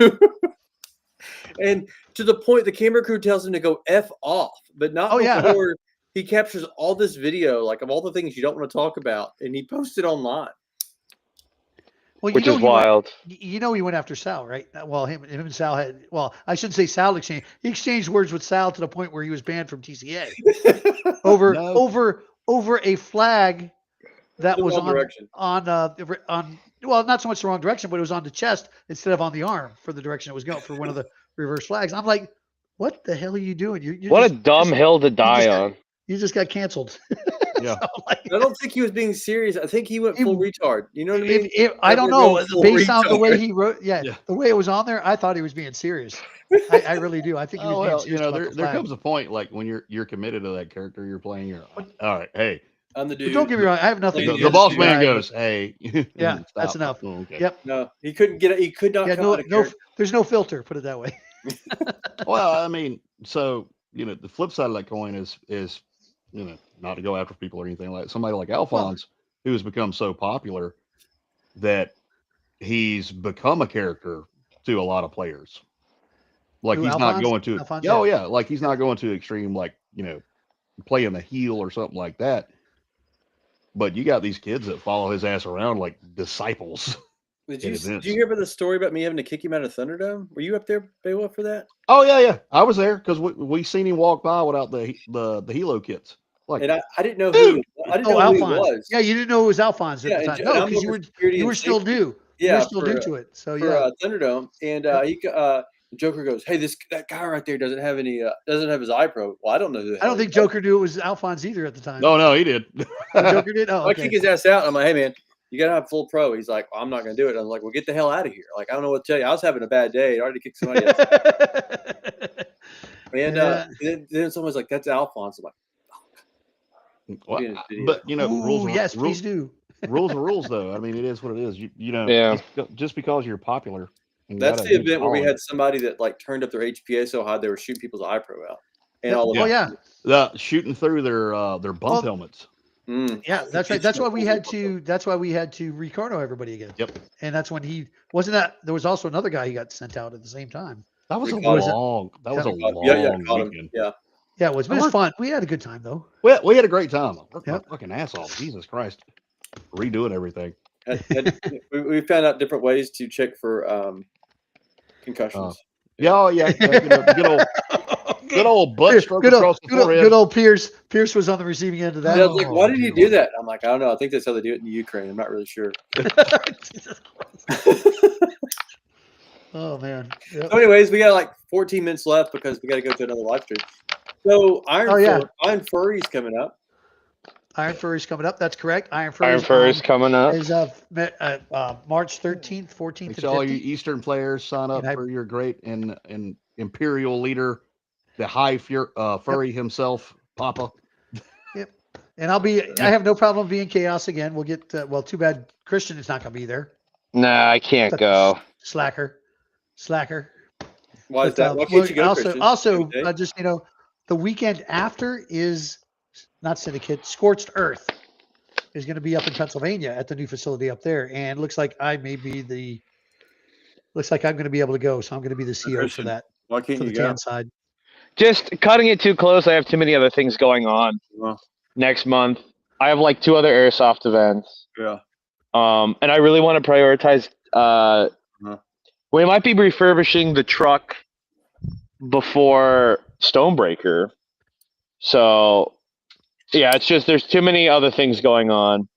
And to the point the camera crew tells him to go F off, but not before he captures all this video, like of all the things you don't want to talk about, and he posts it online. Well, which is wild. He went after Sal, right? Well, him and Sal had. Well, I shouldn't say Sal exchanged. He exchanged words with Sal to the point where he was banned from TCA over a flag that was on. Well, not so much the wrong direction, but it was on the chest instead of on the arm for the direction it was going for one of the reverse flags. I'm like, what the hell are you doing? What a dumb hill to die on. You just got canceled. Yeah. So, I don't think he was being serious. I think he went full retard. You know what I mean? I don't know. Based on the way he wrote, the way it was on there, I thought he was being serious. I really do. I think he was being serious. There comes a point like when you're committed to that character you're playing. You're all right. Hey, I'm the dude. But don't get me wrong. I have nothing. The boss man goes, hey. Yeah, that's enough. Oh, okay. Yep. No, he couldn't get it. He could not. Yeah, there's no filter. Put it that way. Well, I mean, so the flip side of that coin is not to go after people or anything like somebody like Alphonse, who has become so popular that he's become a character to a lot of players. Like he's not going to like he's not going to extreme like playing the heel or something like that. But you got these kids that follow his ass around like disciples. Did you hear about the story about me having to kick him out of Thunderdome? Were you up there, Beowulf, for that? Oh yeah. I was there because we seen him walk by without the Helo kits. Like, and I didn't know who who he was. Yeah, you didn't know it was Alphonse at the time. No, because you were still new. Yeah, you were still new to it. So for Thunderdome, and Joker goes, "Hey, that guy right there doesn't have his eye pro." Well, I don't know who. I don't think Joker knew it was Alphonse either at the time. No, he did. Joker did. Oh, okay. I kick his ass out. I'm like, "Hey, man, you gotta have full pro." He's like, well, "I'm not gonna do it." I'm like, "Well, get the hell out of here!" Like, I don't know what to tell you. I was having a bad day. I already kicked somebody else. And then someone's like, "That's Alphonse." I'm like, well, but rules. Yes, please do. Rules are rules, though. I mean, it is what it is. Just because you're popular. That's the event where we had somebody that like turned up their HPA so high they were shooting people's eye pro out, and all of the shooting through their bump helmets. Yeah, that's right. That's why we had to Ricardo everybody again. Yep. And that's when he wasn't that. There was also another guy he got sent out at the same time. That was a long weekend. Yeah, it was. But it was fun. We had a good time though. We had a great time. Worked my fucking ass off. Jesus Christ, redoing everything. We found out different ways to check for concussions. Good old butt stroke across the forehead. Good old Pierce. Pierce was on the receiving end of that. I was like, why did he do that? I'm like, I don't know. I think that's how they do it in the Ukraine. I'm not really sure. Oh man. Yep. So anyways, we got like 14 minutes left because we got to go to another live stream. So Iron Furry's coming up. Iron Furry's coming up. That's correct. Iron Iron Furry's Fur's coming up. is March 13th, 14th, Make and sure all you 15th. Eastern players sign up And for your great and imperial leader, the High Furry himself, Papa. Yep. And I have no problem being Chaos again. We'll get, too bad Christian is not going to be there. Nah, I can't go. Slacker. Why is that? Why can't you go, Christian? Also, just, the weekend after is not Syndicate, Scorched Earth is going to be up in Pennsylvania at the new facility up there. And looks like I'm going to be able to go. So I'm going to be the CO for that. Why can't for you the go? tan side. Just cutting it too close. I have too many other things going on next month. I have like 2 other Airsoft events. Yeah. And I really want to prioritize. We might be refurbishing the truck before Stonebreaker. So, yeah, it's just there's too many other things going on.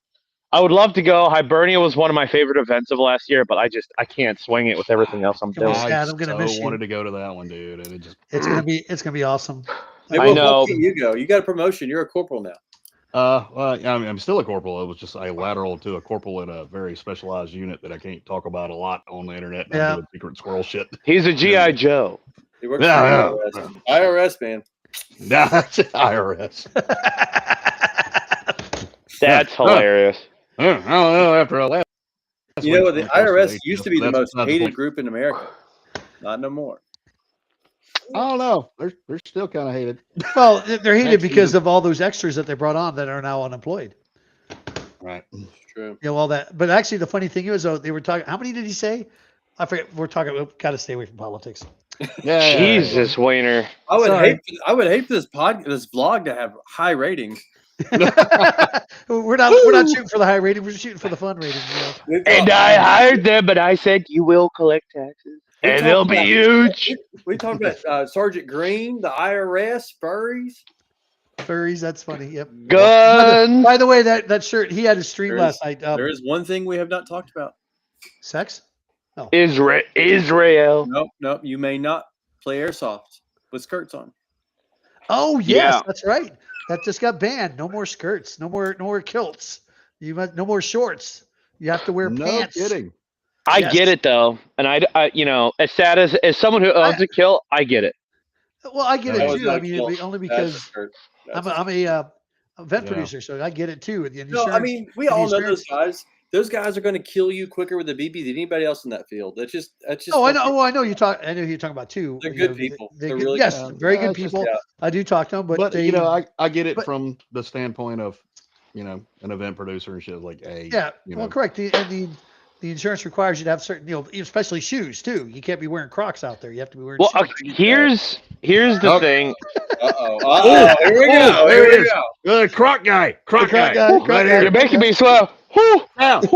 I would love to go. Hibernia was one of my favorite events of last year, but I can't swing it with everything else I'm doing. I'm gonna miss you. Wanted to go to that one, dude, and it's gonna be awesome. Hey, I know. Why can't you go? You got a promotion. You're a corporal now. Well, I'm still a corporal. It was just I lateral to a corporal in a very specialized unit that I can't talk about a lot on the internet. And I'm doing secret squirrel shit. He's a GI Joe. He works for IRS. IRS, man. That's IRS. That's hilarious. I don't know. After a last, the IRS used to be the most hated group in America. Not no more. I don't know. They're still kind of hated. Well, they're hated because of all those extras that they brought on that are now unemployed. Right. It's true. All that. But actually, the funny thing is, they were talking. How many did he say? I forget. We're talking. We've got to stay away from politics. Jesus, Weiner. I would hate for this vlog to have high ratings. we're not shooting for the high rating. We're shooting for the fun rating. And I hired them, but I said you will collect taxes, and they'll be huge. We talked about Sergeant Green, the IRS, Furries. That's funny. Yep. Guns. By the way, that shirt he had a stream last night. There is one thing we have not talked about. Sex. No. Israel. Nope. You may not play airsoft with skirts on. Oh yes, that's right. That just got banned. No more skirts. No more kilts. No more shorts. You have to wear pants. No kidding. I get it though, and I as sad as someone who owns a kilt, I get it. Well, I get it too. I mean, only because I'm a event producer, so I get it too. No, I mean, we all know those guys. Those guys are going to kill you quicker with a BB than anybody else in that field. That's just. Oh, I know. Well, I know you talk. I know who you're talking about too. They're good people. They're really very good people. I do talk to them, but I get it from the standpoint of, an event producer and shit. Like, well, correct. The insurance requires you to have certain, especially shoes too. You can't be wearing Crocs out there. You have to be wearing. Well, shoes. here's the thing. Here we go. Croc guy. You're making me swell. Sal, if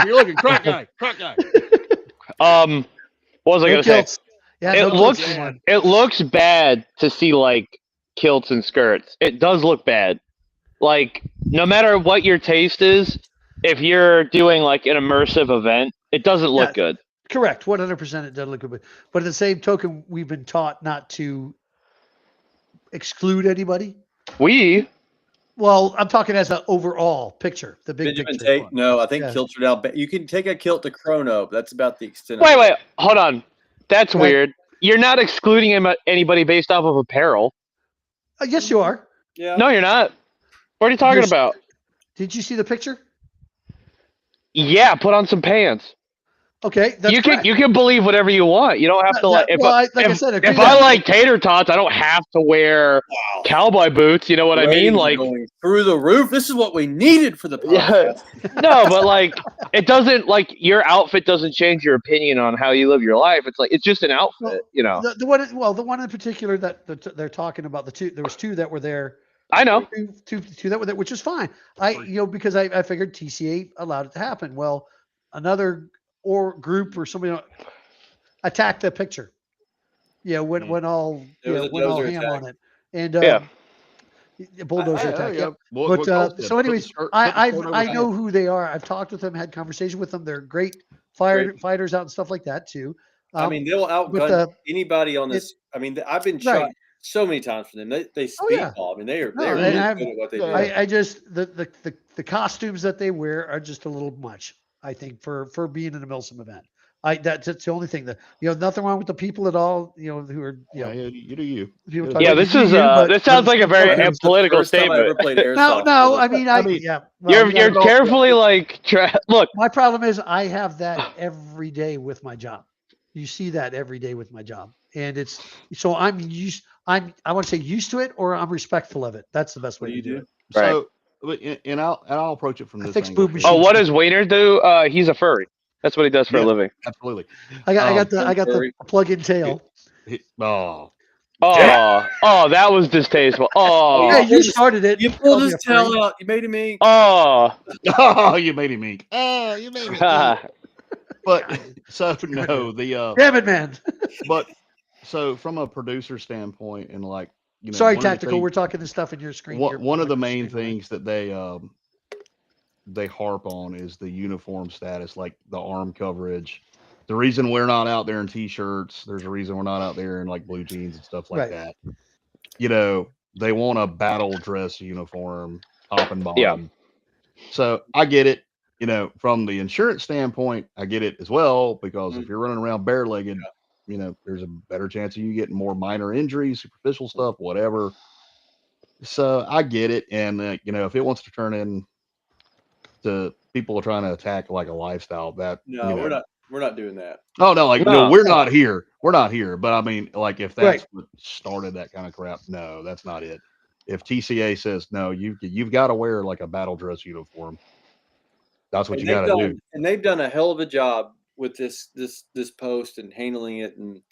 you're looking, Croc guy. What was I going to say? Yeah, it looks bad to see like kilts and skirts. It does look bad. Like no matter what your taste is, if you're doing like an immersive event, it doesn't look good. Correct. 100% it doesn't look good. But at the same token, we've been taught not to exclude anybody. Well, I'm talking as an overall picture, the big Benjamin picture. Tate, no, I think kilts are now. You can take a kilt to Chrono, but that's about the extent. Wait, hold on. That's weird. You're not excluding anybody based off of apparel. Yes, you are. Yeah. No, you're not. What are you talking about? Did you see the picture? Yeah, put on some pants. Okay, you can believe whatever you want. You don't have to like. If I like tater tots, I don't have to wear cowboy boots. You know what I mean? Like going through the roof. This is what we needed for the podcast. No, but like it doesn't like your outfit doesn't change your opinion on how you live your life. It's like it's just an outfit. The one in particular that they're talking about, there was 2 that were there. I know two that were there, which is fine. Because I figured TCA allowed it to happen. Well, another group or somebody attacked the picture. Yeah, went all ham on it, and bulldozer attack. Yeah. But so, anyways, I know who they are. I've talked with them, had conversation with them. They're great fighters out and stuff like that too. I mean, they'll outgun anybody on this. I mean, I've been shot so many times for them. They Oh, yeah. speedball. I mean, they're No, really and good at what they do. I just the costumes that they wear are just a little much. I think for being in a Milsim event. That's the only thing that nothing wrong with the people at all. Who are you do you. people It talk Yeah, about this you, is but this sounds like a very It was the political first time I statement. ever played Airsoft. no. I mean, I mean, well, You're carefully like look. My problem is I have that every day with my job. You see that every day with my job, and it's so I want to say used to it, or I'm respectful of it. That's the best What way do you to do do? it. Right. So, and I'll approach it from I this fix angle. boob too. Oh, machines. what does Weiner do? He's a furry. That's what he does for a Yeah. living. Absolutely. I got the furry. plug-in tail. Oh, Oh, that was distasteful. Oh, Yeah, you started it. You Called pulled me his a furry. tail out. You made him ink. oh. oh, you made him ink. Oh, you made me ink. But so no, Damn it, man. but so from a producer standpoint, and like Sorry, one of the Tactical. things- We're talking this stuff in your screen. one of the main things that they harp on is the uniform status, like the arm coverage. The reason we're not out there in t-shirts, there's a reason we're not out there in like blue jeans and stuff like Right. that. They want a battle dress uniform, top and bottom. Yeah. So I get it. From the insurance standpoint, I get it as well, because if you're running around bare-legged, there's a better chance of you getting more minor injuries, superficial stuff, whatever. So I get it. And, if it wants to turn in to people trying to attack like a lifestyle, that No, we're not doing that. Oh no, No. we're not here. We're not here. But I mean, like, if that's Right. what started that kind of crap, no, that's not it. If TCA says no, you've got to wear like a battle dress uniform. That's what you got to do. And they've done a hell of a job with this post and handling it, and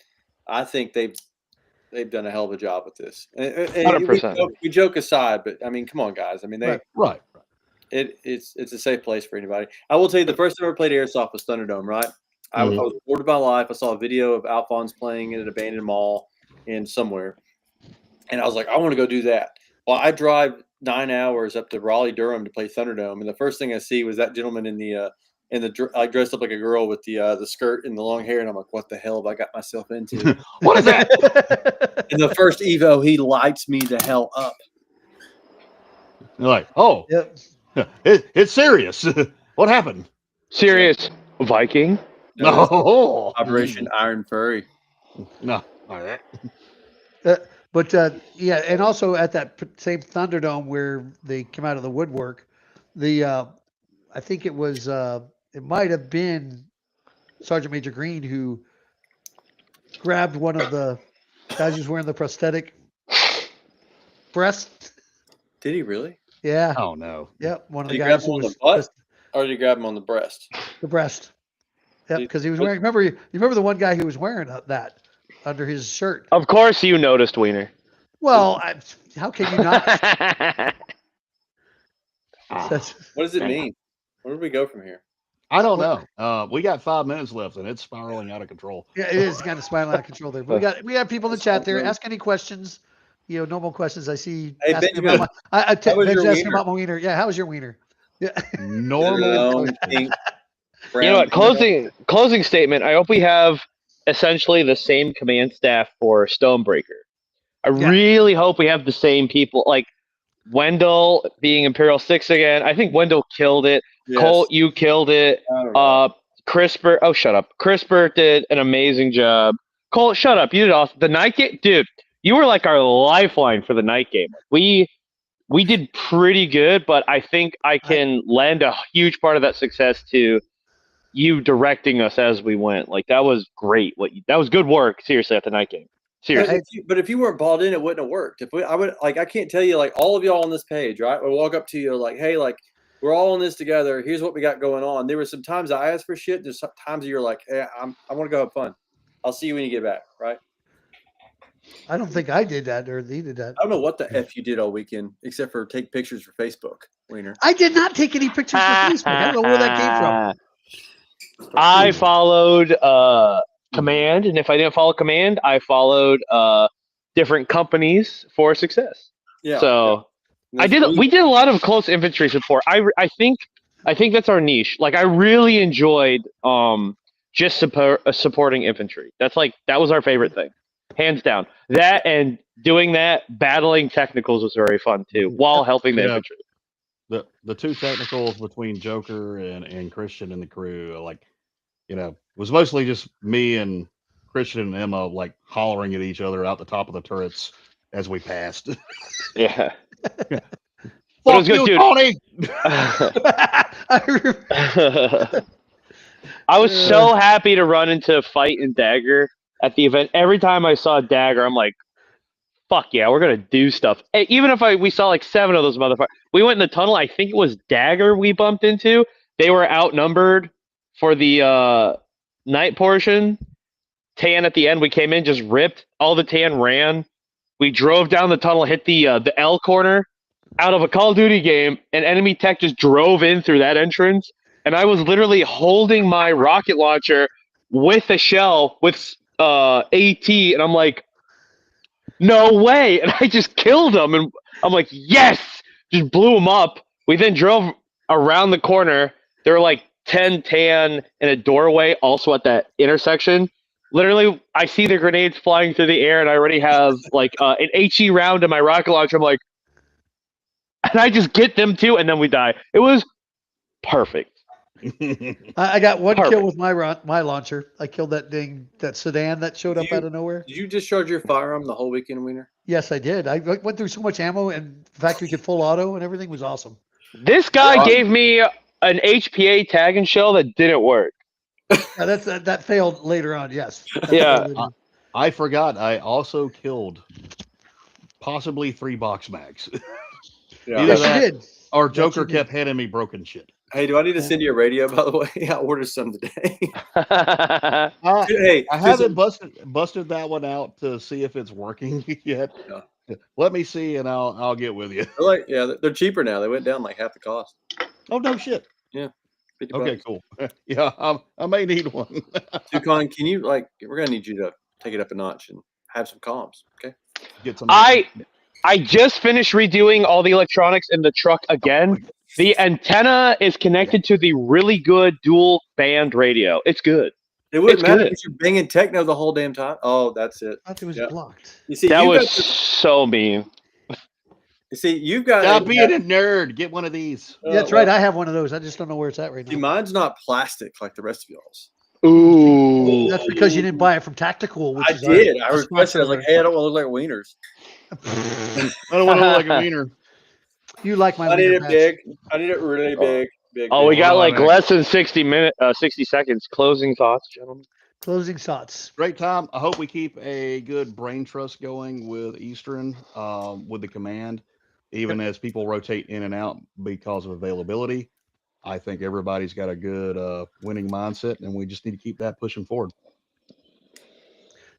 I think they've done a hell of a job with this. And 100%. we joke aside, but I mean, come on, guys. I mean, Right. it's a safe place for anybody. I will tell you, the first time I played Airsoft was Thunderdome, right? I Mhm. was bored of my life. I saw a video of Alphonse playing in an abandoned mall in somewhere, and I was like, I want to go do that. Well, I drive 9 hours up to Raleigh, Durham to play Thunderdome, and the first thing I see was that gentleman in the like dressed up like a girl with the skirt and the long hair, and I'm like, what the hell have I got myself into? What is that? In the first Evo, he lights me the hell up. You're like, oh, Yep. it's serious. What happened? Serious Viking. No. Operation Iron Furry. No. All right. But yeah, and also at that same Thunderdome where they came out of the woodwork, I think it was it might have been Sergeant Major Green who grabbed one of the guys who's wearing the prosthetic breast. Did he really? Yeah. Oh no. Yep. One of Did the he guys grab who him on was the butt? Or did you grab him on the breast? the breast. Yep. Because he was wearing. Remember, you remember the one guy who was wearing that under his shirt. Of course, you noticed, Weiner. Well, how can you not? What does it mean? Where do we go from here? I don't know. We got 5 minutes left, and it's spiraling out of control. Yeah, it is kind of spiraling out of control there. But we have people in the chat there. Ask any questions. Normal questions. I see. Hey, asking Benjamin, about my, how was your asking wiener? about my wiener. Yeah, how was your wiener? Yeah. Normal. Pink, You know what? Closing statement. I hope we have essentially the same command staff for Stonebreaker. I really hope we have the same people. Like Wendell being Imperial 6 again. I think Wendell killed it. Yes. Colt, you killed it. CRISPR. Oh, shut up. CRISPR did an amazing job. Colt, shut up. You did awesome. The night game, dude. You were like our lifeline for the night game. We did pretty good, but I think I can lend a huge part of that success to you directing us as we went. Like that was great. That was good work. Seriously, at the night game. Seriously. But if you weren't balled in, it wouldn't have worked. I can't tell you, like, all of y'all on this page, right? We'll walk up to you like, hey, like, we're all in this together. Here's what we got going on. There were some times I asked for shit. There's times you're like, hey, I want to go have fun. I'll see you when you get back, right? I don't think I did that or they did that. I don't know what the F you did all weekend except for take pictures for Facebook, Weiner. I did not take any pictures for Facebook. I don't know where that came from. I followed command, and if I didn't follow command, I followed different companies for success. Yeah. So we did a lot of close infantry support. I think that's our niche. Like I really enjoyed just supporting infantry. That was our favorite thing, hands down. That and doing that, battling technicals was very fun too, while helping the infantry. The two technicals between Joker and Christian and the crew, like, was mostly just me and Christian and Emma like hollering at each other out the top of the turrets as we passed. Yeah. Fuck it was good, you, dude. Tony! I was so happy to run into Fight and Dagger at the event. Every time I saw Dagger, I'm like, fuck yeah, we're going to do stuff. Hey, even if we saw like 7 of those motherfuckers. We went in the tunnel. I think it was Dagger we bumped into. They were outnumbered for the night portion. Tan at the end, we came in, just ripped. All the Tan ran. We drove down the tunnel, hit the L corner out of a Call of Duty game, and enemy tech just drove in through that entrance. And I was literally holding my rocket launcher with a shell with AT, and I'm like, no way! And I just killed him, and I'm like, yes! Just blew him up. We then drove around the corner. There were like 10 Tan in a doorway, also at that intersection. Literally, I see the grenades flying through the air, and I already have like an HE round in my rocket launcher. I'm like, and I just get them too, and then we die. It was perfect. I got one kill with my launcher. I killed that sedan that showed up out of nowhere. Did you discharge your firearm the whole weekend, Weiner? Yes, I did. I went through so much ammo, and the fact we could full auto and everything was awesome. This guy gave me an HPA tag and shell that didn't work. That failed later on. Yes. Yeah. I forgot. I also killed possibly 3 box mags. Yeah. Yes, you did. Or Joker kept handing me broken shit. Hey, do I need to send you a radio, by the way? I ordered some today. Hey, I haven't busted that one out to see if it's working yet. Yeah. Let me see, and I'll get with you. They're cheaper now. They went down like half the cost. Oh, no shit. Yeah. Okay, cool. Yeah, I may need one. Toucan, can you we're gonna need you to take it up a notch and have some comms, okay? Get some. I just finished redoing all the electronics in the truck again. The antenna is connected to the really good dual band radio. It's good. It wouldn't matter if you're banging techno the whole damn time. Oh, that's it. I thought it was blocked. You see, that was so mean. You see, you've got. Stop being a nerd. Get one of these. Yeah, that's right. I have one of those. I just don't know where it's at right now. See, mine's not plastic like the rest of y'all's. Ooh. That's because you didn't buy it from Tactical. Which I did. I requested. I was like, hey, I don't want to look like wieners. I don't want to look like a wiener. You like my? I need it big. I need it really big. Oh, we got like less than 60 seconds. Closing thoughts, gentlemen. Closing thoughts. Great time. I hope we keep a good brain trust going with Eastern, with the command, even as people rotate in and out because of availability. I think everybody's got a good winning mindset, and we just need to keep that pushing forward.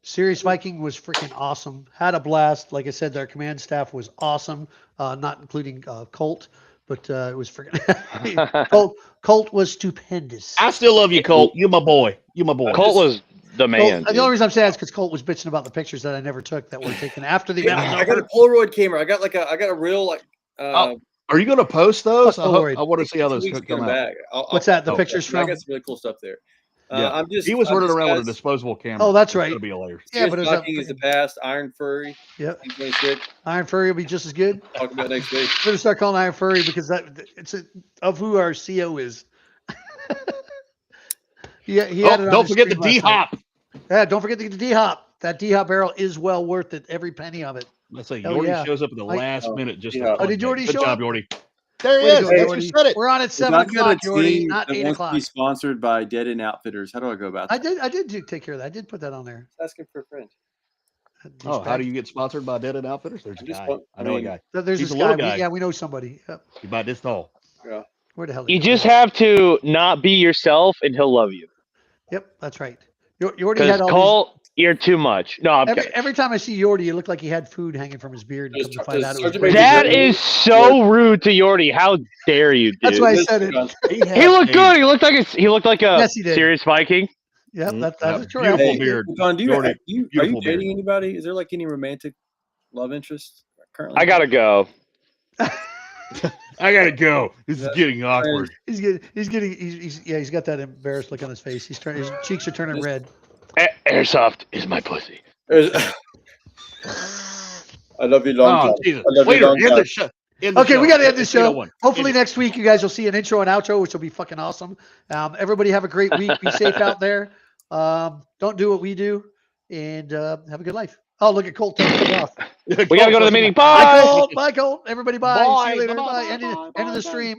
Serious Viking was freaking awesome. Had a blast. Like I said, their command staff was awesome, not including Colt, but it was freaking Colt was stupendous. I still love you, Colt. You my boy. You my boy. Colt was the man. The only reason I'm saying is because Colt was bitching about the pictures that I never took that were taken after the event. I got a Polaroid camera. I got a real are you going to post those? I want to see how those come out. What's that? The pictures from? I got some really cool stuff there. Yeah. He was running around with a disposable camera. Oh, that's right. It'll be hilarious. Yeah, but Viking is the past. Iron Furry. Yep. 26. Iron Furry will be just as good. Talk about next week. We're gonna start calling Iron Furry because it's of who our CO is. He had it. Don't forget the D hop. Yeah, don't forget the D hop. That D hop barrel is well worth it. Every penny of it. Let's say Yordi shows up at the last minute. Just did Yordi show up? Good job, Yordi. There he is. Hey, we're on at 7 o'clock, Jordy, not 8 o'clock. Be sponsored by Dead End Outfitters. How do I go about that? I did take care of that. I did put that on there. Asking for a friend. Oh, how do you get sponsored by Dead End Outfitters? There's a guy. I know a guy. There's this guy. We know somebody. Yep. You buy this tall. Yeah. Where the hell? You just have to not be yourself, and he'll love you. Yep, that's right. Yordi had all Cole, you're too much. No, I'm kidding. Every time I see Yordi, it looked like he had food hanging from his beard. And come to find out that is so rude to Yordi. How dare you, dude? That's why I said it. He looked good. He looked like a serious Viking. Yeah, that's true. Beautiful beard. Don, are you dating anybody? Is there like any romantic love interest currently? I gotta go. I gotta go. This is getting awkward. He's got that embarrassed look on his face. His cheeks are turning red. Airsoft is my pussy. love you long Oh, time. Jesus. I love you Waiter, long end time. the show. End the Okay, show. we got to end this You know show. what? Hopefully End it. next week you guys will see an intro and outro, which will be fucking awesome. Everybody have a great week. Be safe out there. Don't do what we do, and have a good life. Oh, look at Colt taking it off. We gotta go to the meeting. Bye, Bye. Colt. Bye, Colt. Everybody, bye. See you Bye. later. Bye. Bye. Bye. End Bye. of the Bye. stream.